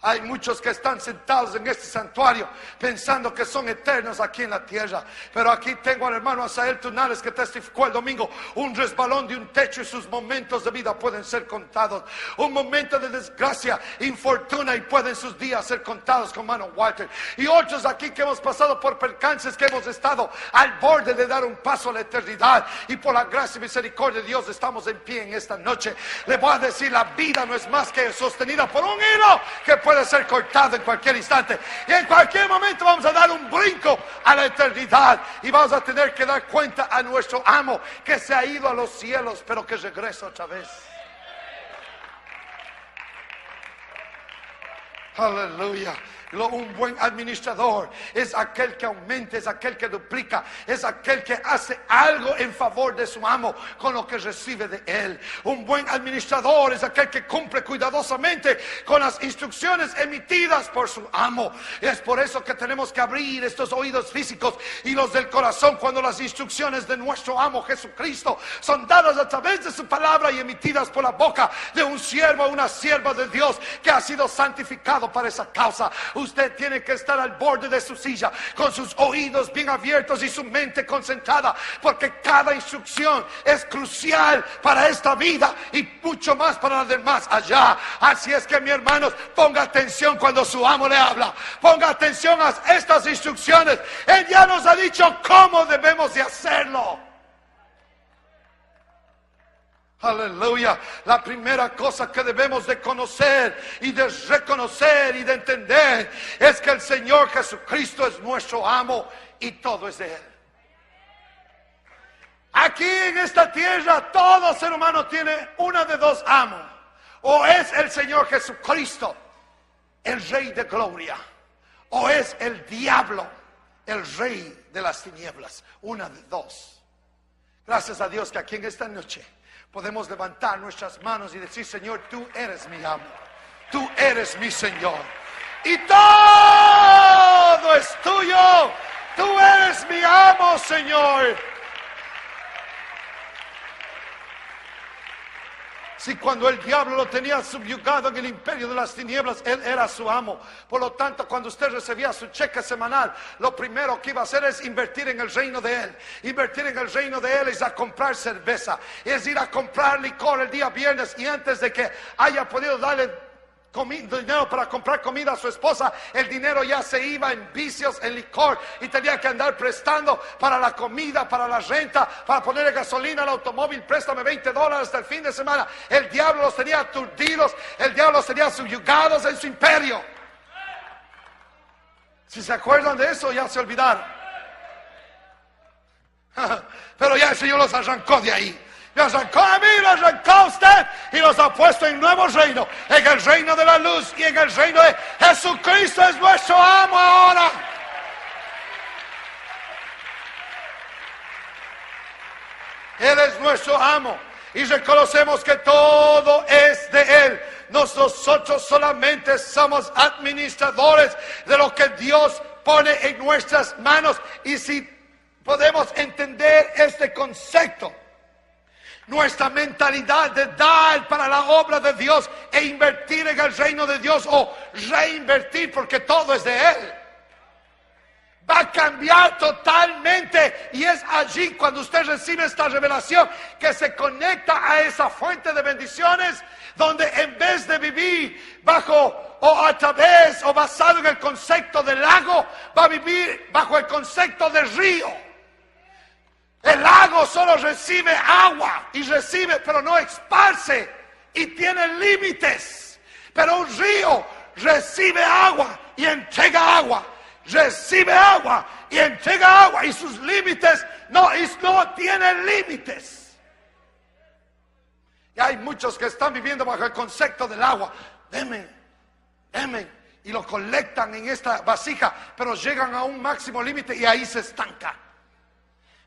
Hay muchos que están sentados en este santuario pensando que son eternos aquí en la tierra. Pero aquí tengo al hermano Asael Tunales que testificó el domingo. Un resbalón de un techo y sus momentos de vida pueden ser contados. Un momento de desgracia, infortuna y pueden sus días ser contados con mano Walter. Y otros aquí que hemos pasado por percances, que hemos estado al borde de dar un paso a la eternidad. Y por la gracia y misericordia de Dios estamos en pie en esta noche. Le voy a decir, la vida no es más que sostenida por un hilo que puede ser cortado en cualquier instante y en cualquier momento vamos a dar un brinco a la eternidad y vamos a tener que dar cuenta a nuestro amo que se ha ido a los cielos pero que regresa otra vez. Aleluya. Un buen administrador es aquel que aumenta, es aquel que duplica, es aquel que hace algo en favor de su amo con lo que recibe de él. Un buen administrador es aquel que cumple cuidadosamente con las instrucciones emitidas por su amo. Es por eso que tenemos que abrir estos oídos físicos y los del corazón cuando las instrucciones de nuestro amo Jesucristo son dadas a través de su palabra y emitidas por la boca de un siervo o una sierva de Dios que ha sido santificado para esa causa. usted tiene que estar al borde de su silla, con sus oídos bien abiertos y su mente concentrada, porque cada instrucción es crucial para esta vida y mucho más para las demás allá. Así es que, mi hermanos, ponga atención cuando su amo le habla. Ponga atención a estas instrucciones. Él ya nos ha dicho cómo debemos de hacerlo. Aleluya. La primera cosa que debemos de conocer y de reconocer y de entender es que el Señor Jesucristo es nuestro amo y todo es de Él. Aquí en esta tierra todo ser humano tiene una de dos amos. O es el Señor Jesucristo, el Rey de gloria, o es el diablo, el rey de las tinieblas. Una de dos. Gracias a Dios que aquí en esta noche podemos levantar nuestras manos y decir: Señor, tú eres mi amo, tú eres mi Señor, y todo es tuyo. Tú eres mi amo, Señor. Si cuando el diablo lo tenía subyugado en el imperio de las tinieblas, él era su amo. Por lo tanto, cuando usted recibía su cheque semanal, lo primero que iba a hacer es invertir en el reino de él. Invertir en el reino de él es a comprar cerveza, es ir a comprar licor el día viernes, y antes de que haya podido darle dinero para comprar comida a su esposa, el dinero ya se iba en vicios, en licor, y tenía que andar prestando para la comida, para la renta, para ponerle gasolina al automóvil. Préstame $20 hasta el fin de semana. El diablo los tenía aturdidos, el diablo los tenía subyugados en su imperio. Si se acuerdan de eso, ya se olvidaron. Pero ya el Señor los arrancó de ahí. Los arrancó a mí, los arrancó a usted y los ha puesto en nuevo reino, en el reino de la luz y en el reino de Jesucristo. Es nuestro amo ahora. Él es nuestro amo y reconocemos que todo es de Él. Nosotros solamente somos administradores de lo que Dios pone en nuestras manos. Y si podemos entender este concepto, nuestra mentalidad de dar para la obra de Dios e invertir en el reino de Dios, o reinvertir, porque todo es de Él, va a cambiar totalmente. Y es allí cuando usted recibe esta revelación que se conecta a esa fuente de bendiciones, donde en vez de vivir bajo o a través o basado en el concepto de lago, va a vivir bajo el concepto de río. El lago solo recibe agua y recibe, pero no esparce, y tiene límites. Pero un río recibe agua y entrega agua, recibe agua y entrega agua, y sus límites no tienen límites. Y hay muchos que están viviendo bajo el concepto del agua. Deme, y lo colectan en esta vasija, pero llegan a un máximo límite y ahí se estanca.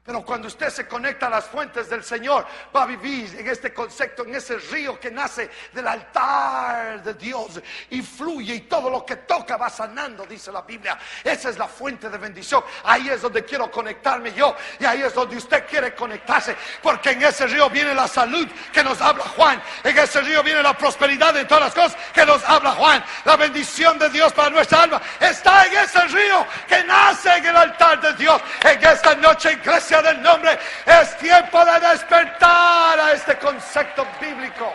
Pero cuando usted se conecta a las fuentes del Señor, va a vivir en este concepto, en ese río que nace del altar de Dios y fluye, y todo lo que toca va sanando, dice la Biblia. Esa es la fuente de bendición. Ahí es donde quiero conectarme yo, y ahí es donde usted quiere conectarse, porque en ese río viene la salud que nos habla Juan. En ese río viene la prosperidad de todas las cosas que nos habla Juan. La bendición de Dios para nuestra alma está en ese río que nace en el altar de Dios. En esta noche, iglesia del nombre, es tiempo de despertar a este concepto bíblico.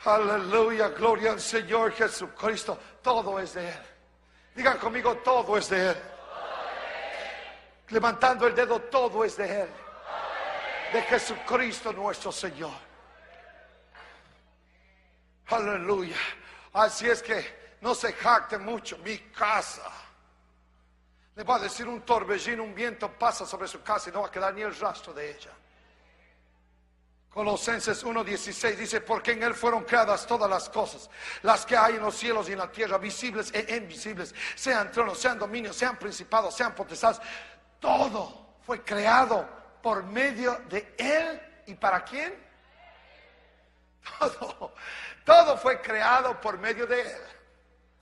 Aleluya, gloria al Señor Jesucristo. Todo es de Él. Digan conmigo: todo es de Él. Levantando el dedo: todo es de Él, de Jesucristo nuestro Señor. Aleluya. Así es que no se jacte mucho. Mi casa. Le va a decir un torbellino, un viento pasa sobre su casa y no va a quedar ni el rastro de ella. Colosenses 1:16 dice: porque en Él fueron creadas todas las cosas, las que hay en los cielos y en la tierra, visibles e invisibles, sean tronos, sean dominios, sean principados, sean potestades. Todo fue creado por medio de Él. ¿Y para quién? Todo fue creado por medio de Él.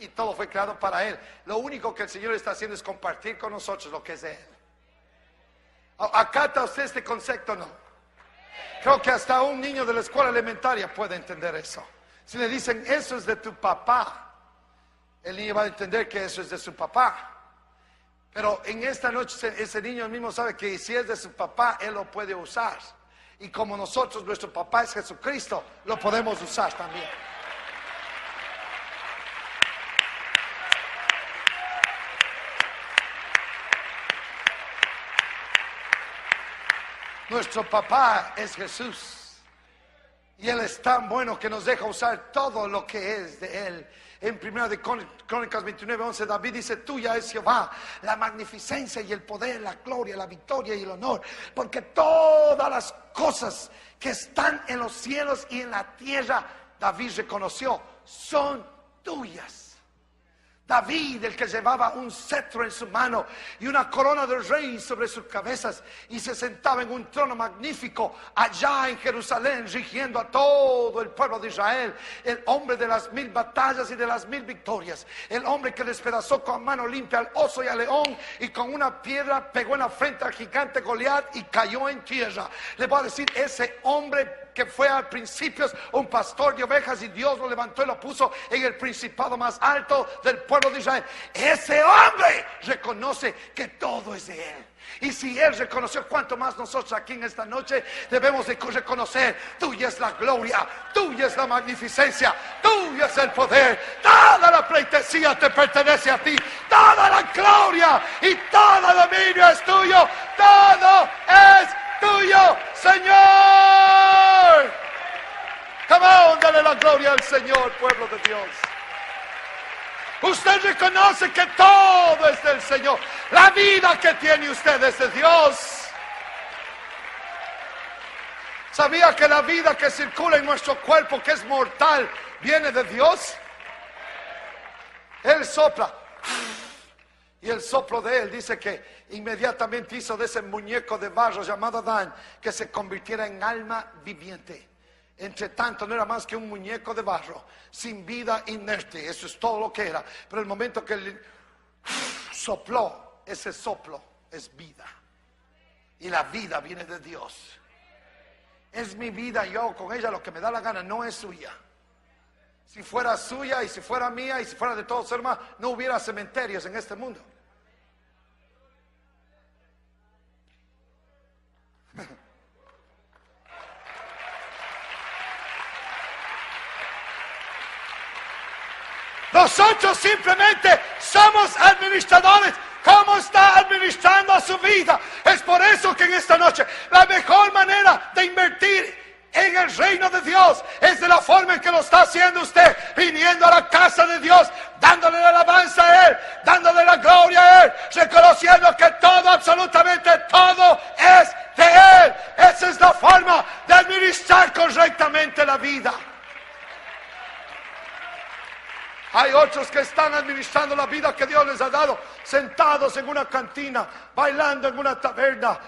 Y todo fue creado para Él. Lo único que el Señor está haciendo es compartir con nosotros lo que es de Él. ¿Acata usted este concepto? No. Creo que hasta un niño de la escuela elementaria puede entender eso. Si le dicen, eso es de tu papá, el niño va a entender que eso es de su papá. Pero en esta noche ese niño mismo sabe que si es de su papá, él lo puede usar. Y como nosotros, nuestro papá es Jesucristo, lo podemos usar también. Nuestro papá es Jesús. Y Él es tan bueno que nos deja usar todo lo que es de Él. En 1 de Crónicas 29:11, David dice, tuya es Jehová, la magnificencia y el poder, la gloria, la victoria y el honor. Porque todas las cosas que están en los cielos y en la tierra, David reconoció, son tuyas. David, el que llevaba un cetro en su mano y una corona de rey sobre sus cabezas, y se sentaba en un trono magnífico allá en Jerusalén, rigiendo a todo el pueblo de Israel. El hombre de las 1000 batallas y de las 1000 victorias. El hombre que despedazó con mano limpia al oso y al león, y con una piedra pegó en la frente al gigante Goliat y cayó en tierra. Le voy a decir, ese hombre que fue al principio un pastor de ovejas, y Dios lo levantó y lo puso en el principado más alto del pueblo de Israel. Ese hombre reconoce que todo es de Él. Y si Él reconoció, cuánto más nosotros aquí en esta noche debemos de reconocer, tuya es la gloria, tuya es la magnificencia, tuya es el poder. Toda la pleitesía te pertenece a ti, toda la gloria y todo dominio es tuyo, todo es tuyo, Señor. Come on, dale la gloria al Señor, pueblo de Dios. Usted reconoce que todo es del Señor. La vida que tiene usted es de Dios. ¿Sabía que la vida que circula en nuestro cuerpo, que es mortal, viene de Dios? Él sopla. Y el soplo de Él dice que inmediatamente hizo de ese muñeco de barro llamado Adán que se convirtiera en alma viviente. Entre tanto no era más que un muñeco de barro, sin vida, inerte. Eso es todo lo que era. Pero el momento que Él sopló, ese soplo es vida. Y la vida viene de Dios. Es mi vida, yo con ella lo que me da la gana, no es suya. Si fuera suya y si fuera mía y si fuera de todos hermanos, no hubiera cementerios en este mundo. Nosotros simplemente somos administradores. ¿Cómo está administrando su vida? Es por eso que en esta noche la mejor manera de invertir en el reino de Dios es de la forma en que lo está haciendo usted, viniendo a la casa de Dios, dándole la alabanza a Él, dándole la gloria a Él, reconociendo que todo, absolutamente todo es de Él. Esa es la forma de administrar correctamente la vida. Hay otros que están administrando la vida que Dios les ha dado, sentados en una cantina, bailando en una taberna,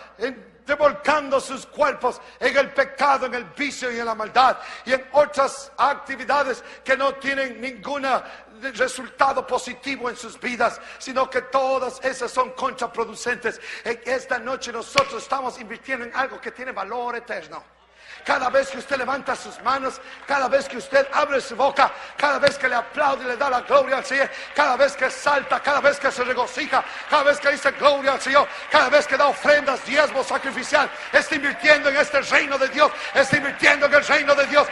revolcando sus cuerpos en el pecado, en el vicio y en la maldad, y en otras actividades que no tienen ningún resultado positivo en sus vidas, sino que todas esas son contraproducentes. En esta noche nosotros estamos invirtiendo en algo que tiene valor eterno. Cada vez que usted levanta sus manos, cada vez que usted abre su boca, cada vez que le aplaude y le da la gloria al Señor, cada vez que salta, cada vez que se regocija, cada vez que dice gloria al Señor, cada vez que da ofrendas, diezmo, sacrificial, está invirtiendo en este reino de Dios, está invirtiendo en el reino de Dios.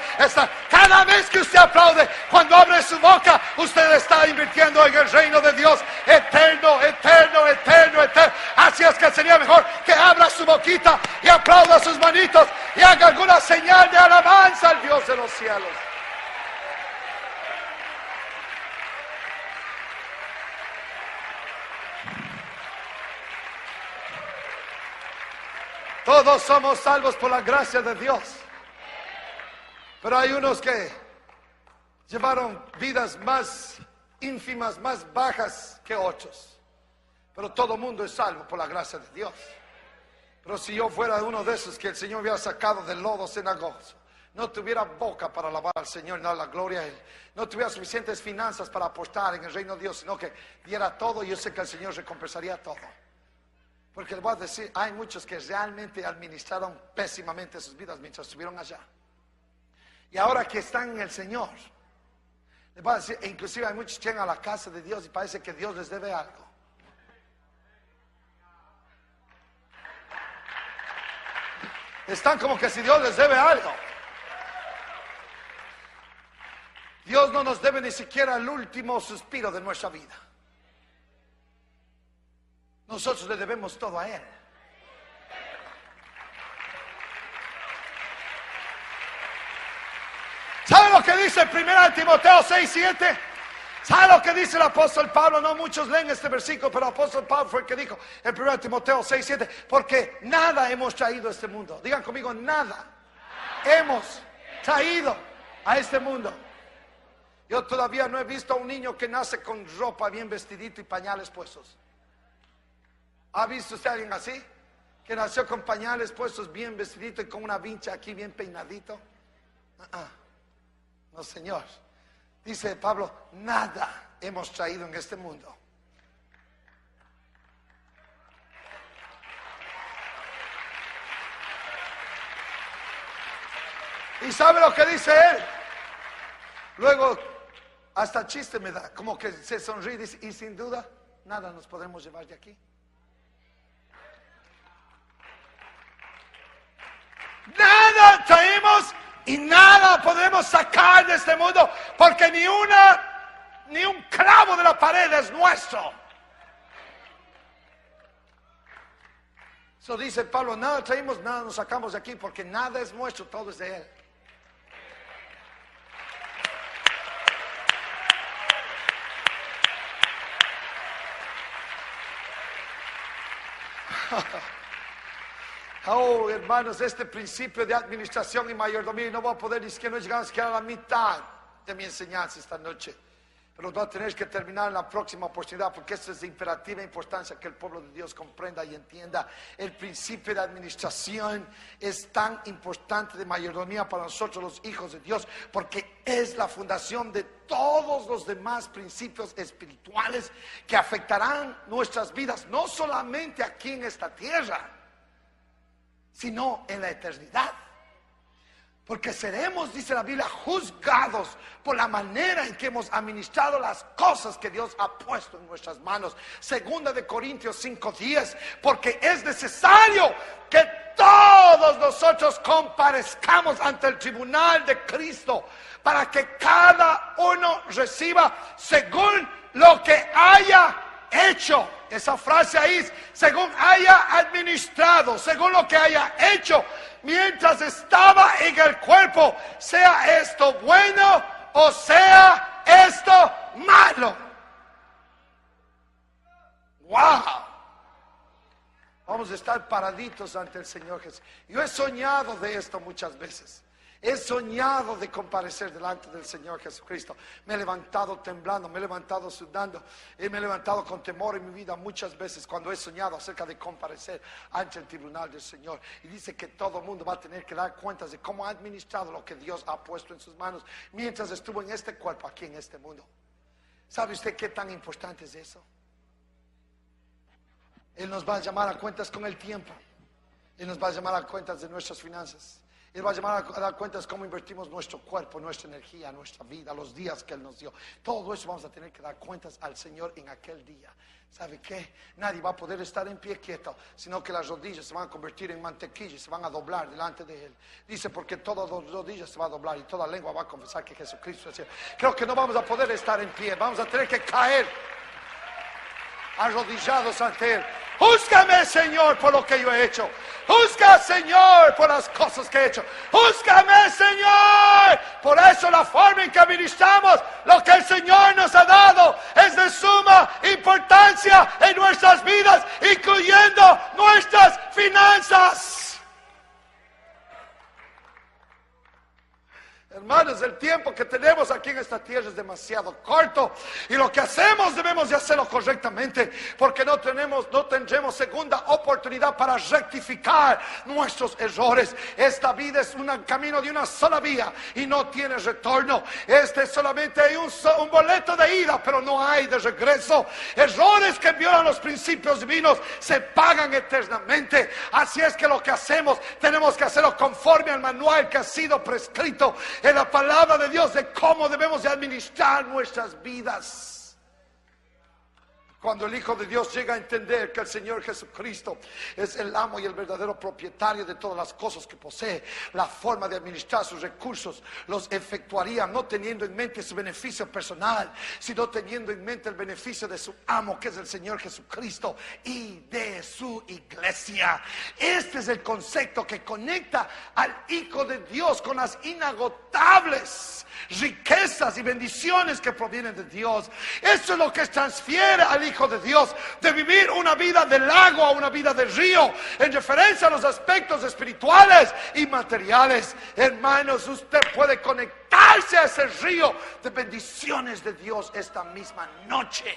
Cada vez que usted aplaude, cuando abre su boca, usted está invirtiendo en el reino de Dios eterno, eterno, eterno, eterno. Así es que sería mejor que abra su boquita y aplauda sus manitos y haga alguna señal de alabanza al Dios de los cielos. Todos somos salvos por la gracia de Dios, pero hay unos que llevaron vidas más ínfimas, más bajas que otros, pero todo mundo es salvo por la gracia de Dios. Pero si yo fuera uno de esos que el Señor hubiera sacado del lodo cenagoso, no tuviera boca para alabar al Señor y dar la gloria a Él, no tuviera suficientes finanzas para apostar en el reino de Dios, sino que diera todo, yo sé que el Señor recompensaría todo. Porque les voy a decir, hay muchos que realmente administraron pésimamente sus vidas mientras estuvieron allá. Y ahora que están en el Señor, Les voy a decir, inclusive hay muchos que llegan a la casa de Dios y parece que Dios les debe algo. Están como que si Dios les debe algo. Dios no nos debe ni siquiera el último suspiro de nuestra vida. Nosotros le debemos todo a Él. ¿Sabe lo que dice 1 Timoteo 6:7? ¿Sabe lo que dice el apóstol Pablo? No muchos leen este versículo, pero el apóstol Pablo fue el que dijo en 1 Timoteo 6:7, porque nada hemos traído a este mundo. Digan conmigo, nada hemos traído a este mundo. Yo todavía no he visto a un niño que nace con ropa bien vestidito y pañales puestos. ¿Ha visto usted a alguien así? Que nació con pañales puestos bien vestidito y con una vincha aquí bien peinadito. No, Señor. Dice Pablo, nada hemos traído en este mundo. ¿Y sabe lo que dice él? Luego, hasta chiste me da, como que se sonríe y dice, y sin duda, nada nos podremos llevar de aquí. Nada traemos y nada podremos sacar de este mundo, porque ni un clavo de la pared es nuestro. Eso dice Pablo, nada traemos, nada nos sacamos de aquí, porque nada es nuestro, todo es de Él. Oh, hermanos, este principio de administración y mayordomía, no voy a poder ni siquiera, no llegamos a la mitad de mi enseñanza esta noche, pero voy a tener que terminar en la próxima oportunidad, porque esto es de imperativa importancia que el pueblo de Dios comprenda y entienda. El principio de administración es tan importante, de mayordomía, para nosotros los hijos de Dios, porque es la fundación de todos los demás principios espirituales que afectarán nuestras vidas, no solamente aquí en esta tierra, sino en la eternidad. Porque seremos, dice la Biblia, juzgados por la manera en que hemos administrado las cosas que Dios ha puesto en nuestras manos. Segunda de Corintios 5:10, porque es necesario que todos nosotros comparezcamos ante el tribunal de Cristo, para que cada uno reciba según lo que haya hecho. Esa frase ahí es, según haya administrado, según lo que haya hecho mientras estaba en el cuerpo, sea esto bueno o sea esto malo. Wow. Vamos a estar paraditos ante el Señor Jesús. Yo he soñado de esto muchas veces. He soñado de comparecer delante del Señor Jesucristo. Me he levantado temblando, me he levantado sudando, y me he levantado con temor en mi vida muchas veces cuando he soñado acerca de comparecer ante el tribunal del Señor. Y dice que todo el mundo va a tener que dar cuentas de cómo ha administrado lo que Dios ha puesto en sus manos mientras estuvo en este cuerpo, aquí en este mundo. ¿Sabe usted qué tan importante es eso? Él nos va a llamar a cuentas con el tiempo. Él nos va a llamar a cuentas de nuestras finanzas. Él va a llamar a dar cuentas cómo invertimos nuestro cuerpo, nuestra energía, nuestra vida, los días que Él nos dio. Todo eso vamos a tener que dar cuentas al Señor en aquel día. ¿Sabe qué? Nadie va a poder estar en pie quieto, sino que las rodillas se van a convertir en mantequilla y se van a doblar delante de Él. Dice, porque todas las rodillas se van a doblar y toda lengua va a confesar que Jesucristo es Señor. Creo que no vamos a poder estar en pie, vamos a tener que caer arrodillados ante Él. Júzgame, Señor, por lo que yo he hecho. Juzga, Señor, por las cosas que he hecho. Júzgame, Señor. Por eso la forma en que administramos lo que el Señor nos ha dado es de suma importancia en nuestras vidas, incluyendo nuestras finanzas. Hermanos, el tiempo que tenemos aquí en esta tierra es demasiado corto, y lo que hacemos debemos de hacerlo correctamente, porque no tendremos segunda oportunidad para rectificar nuestros errores. Esta vida es un camino de una sola vía y no tiene retorno. Solamente hay un boleto de ida, pero no hay de regreso. Errores que violan los principios divinos se pagan eternamente. Así es que lo que hacemos tenemos que hacerlo conforme al manual que ha sido prescrito en la palabra de Dios de cómo debemos de administrar nuestras vidas. Cuando el Hijo de Dios llega a entender que el Señor Jesucristo es el amo y el verdadero propietario de todas las cosas que posee, la forma de administrar sus recursos los efectuaría no teniendo en mente su beneficio personal, sino teniendo en mente el beneficio de su amo, que es el Señor Jesucristo, y de su iglesia. Este es el concepto que conecta al Hijo de Dios con las inagotables riquezas y bendiciones que provienen de Dios. Eso es lo que transfiere al Hijo de Dios de vivir una vida de lago a una vida de río, en referencia a los aspectos espirituales y materiales. Hermanos, usted puede conectarse a ese río de bendiciones de Dios esta misma noche,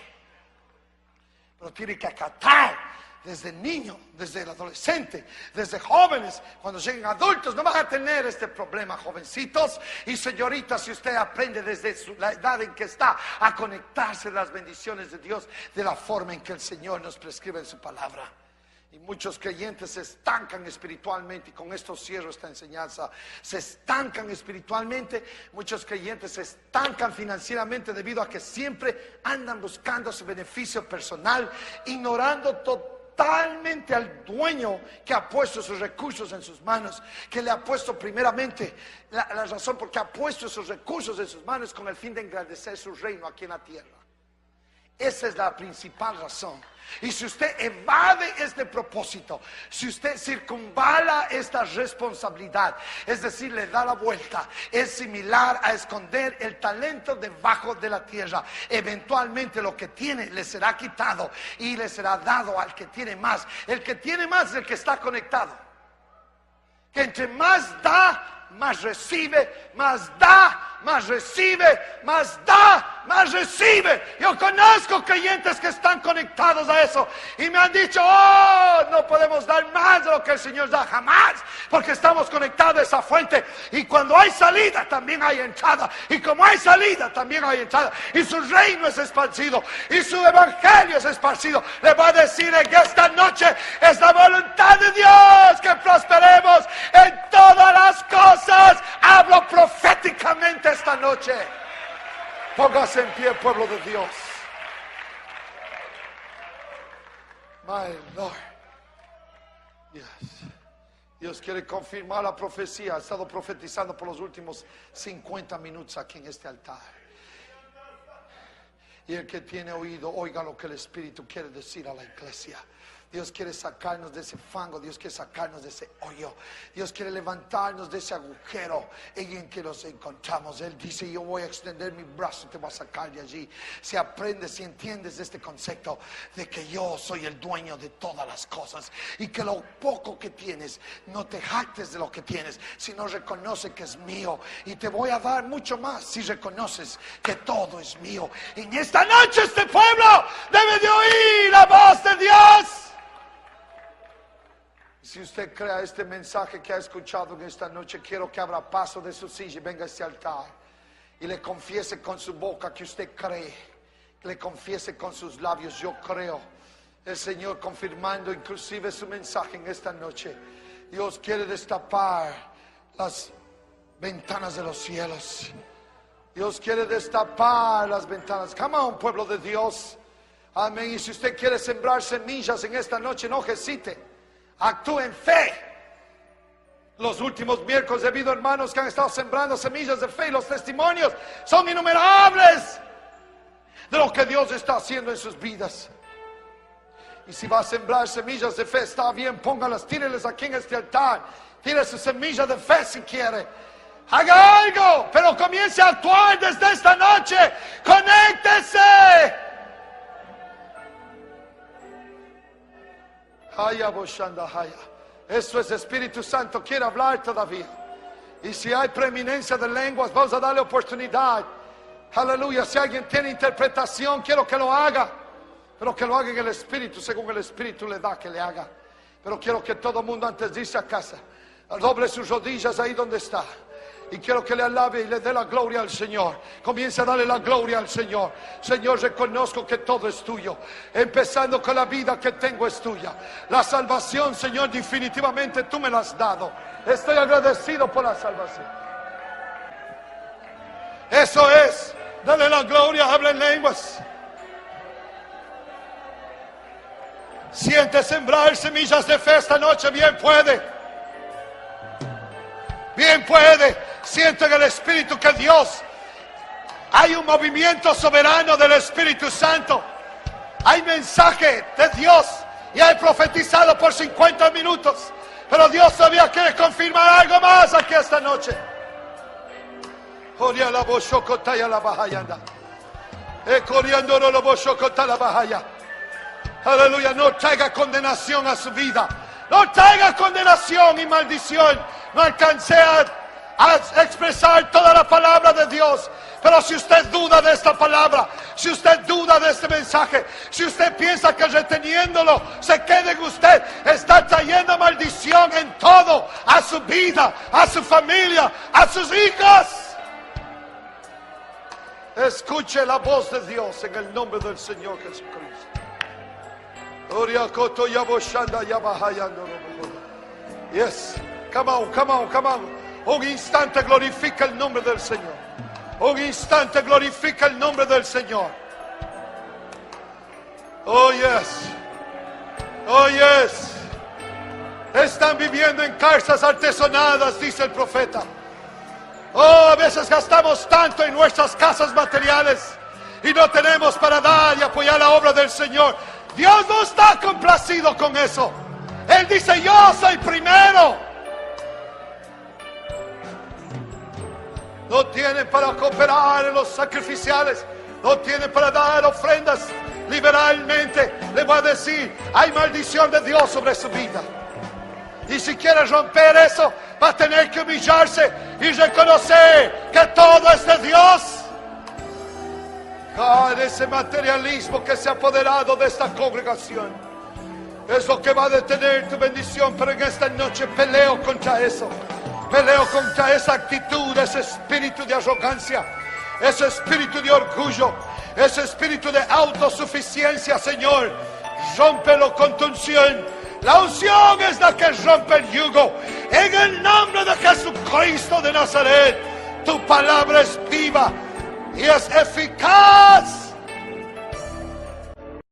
pero tiene que acatar. Desde niño, desde el adolescente, desde jóvenes, cuando lleguen adultos, no van a tener este problema, jovencitos y señoritas, si usted aprende desde la edad en que está a conectarse a las bendiciones de Dios de la forma en que el Señor nos prescribe en su palabra. Y muchos creyentes se estancan espiritualmente, y con esto cierro esta enseñanza. Se estancan espiritualmente, muchos creyentes se estancan financieramente debido a que siempre andan buscando su beneficio personal, ignorando totalmente al dueño que ha puesto sus recursos en sus manos, que le ha puesto primeramente la razón porque ha puesto sus recursos en sus manos con el fin de engrandecer su reino aquí en la tierra. Esa es la principal razón. Y si usted evade este propósito, si usted circunvala esta responsabilidad, es decir, le da la vuelta, es similar a esconder el talento debajo de la tierra. Eventualmente lo que tiene le será quitado y le será dado al que tiene más. El que tiene más es el que está conectado, que entre más da, más recibe, más da, más recibe, más da, más recibe. Yo conozco creyentes que están conectados a eso y me han dicho: oh, no podemos dar más de lo que el Señor da, jamás, porque estamos conectados a esa fuente. Y cuando hay salida también hay entrada, y como hay salida también hay entrada, y su reino es esparcido y su evangelio es esparcido. Le va a decir en esta noche: es la voluntad de Dios que prosperemos en todas las cosas. Hablo proféticamente esta noche. Póngase en pie, pueblo de Dios. My Lord. Yes. Dios quiere confirmar la profecía. He estado profetizando por los últimos 50 minutos aquí en este altar. Y el que tiene oído, oiga lo que el Espíritu quiere decir a la iglesia. Dios quiere sacarnos de ese fango, Dios quiere sacarnos de ese hoyo, Dios quiere levantarnos de ese agujero en que nos encontramos. Él dice: yo voy a extender mi brazo y te voy a sacar de allí. Si aprendes y entiendes este concepto de que yo soy el dueño de todas las cosas, y que lo poco que tienes, no te jactes de lo que tienes, sino reconoce que es mío, y te voy a dar mucho más si reconoces que todo es mío. En esta noche este pueblo debe de oír la voz de Dios. Si usted crea este mensaje que ha escuchado en esta noche, quiero que abra paso de su silla y venga a este altar y le confiese con su boca que usted cree, que le confiese con sus labios: yo creo. El Señor confirmando inclusive su mensaje en esta noche. Dios quiere destapar las ventanas de los cielos. Dios quiere destapar las ventanas. Come on, pueblo de Dios. Amén. Y si usted quiere sembrar semillas en esta noche, no hesite. Actúe en fe. Los últimos miércoles he habido hermanos que han estado sembrando semillas de fe, y los testimonios son innumerables de lo que Dios está haciendo en sus vidas. Y si va a sembrar semillas de fe, está bien, póngalas, tíreles aquí en este altar. Tire su semilla de fe si quiere. Haga algo, pero comience a actuar desde esta noche. Conéctese. Eso es Espíritu Santo, quiere hablar todavía. Y si hay preeminencia de lenguas, vamos a darle oportunidad. Aleluya. Si alguien tiene interpretación, quiero que lo haga, pero que lo haga en el Espíritu, según el Espíritu le da que le haga. Pero quiero que todo el mundo, antes de irse a casa, doble sus rodillas ahí donde está. Y quiero que le alabe y le dé la gloria al Señor. Comienza a darle la gloria al Señor. Señor, reconozco que todo es tuyo. Empezando con la vida que tengo es tuya. La salvación, Señor, definitivamente tú me la has dado. Estoy agradecido por la salvación. Eso es. Dale la gloria, habla en lenguas. Siente sembrar semillas de fe esta noche. Bien puede. Bien puede. Siente en el Espíritu que Dios, hay un movimiento soberano del Espíritu Santo. Hay mensaje de Dios. Y hay profetizado por 50 minutos. Pero Dios todavía quiere confirmar algo más aquí esta noche. Aleluya, no traiga condenación a su vida. No traiga condenación y maldición. No alcancé a expresar toda la palabra de Dios. Pero si usted duda de esta palabra, si usted duda de este mensaje, si usted piensa que reteniéndolo se quede en usted, está trayendo maldición en todo, a su vida, a su familia, a sus hijos. Escuche la voz de Dios en el nombre del Señor Jesucristo. Yes, come on, come on, come on. Un instante glorifica el nombre del Señor. Un instante glorifica el nombre del Señor. Oh yes. Oh yes. Están viviendo en casas artesonadas, dice el profeta. Oh, a veces gastamos tanto en nuestras casas materiales y no tenemos para dar y apoyar la obra del Señor. Dios no está complacido con eso. Él dice, yo soy primero. No tienen para cooperar en los sacrificiales. No tienen para dar ofrendas liberalmente. Le voy a decir, hay maldición de Dios sobre su vida. Y si quiere romper eso, va a tener que humillarse y reconocer que todo es de Dios. Ese materialismo que se ha apoderado de esta congregación es lo que va a detener tu bendición. Pero en esta noche peleo contra eso. Peleo contra esa actitud, ese espíritu de arrogancia, ese espíritu de orgullo, ese espíritu de autosuficiencia, Señor. Rómpelo con tu unción. La unción es la que rompe el yugo. En el nombre de Jesucristo de Nazaret, tu palabra es viva y es eficaz.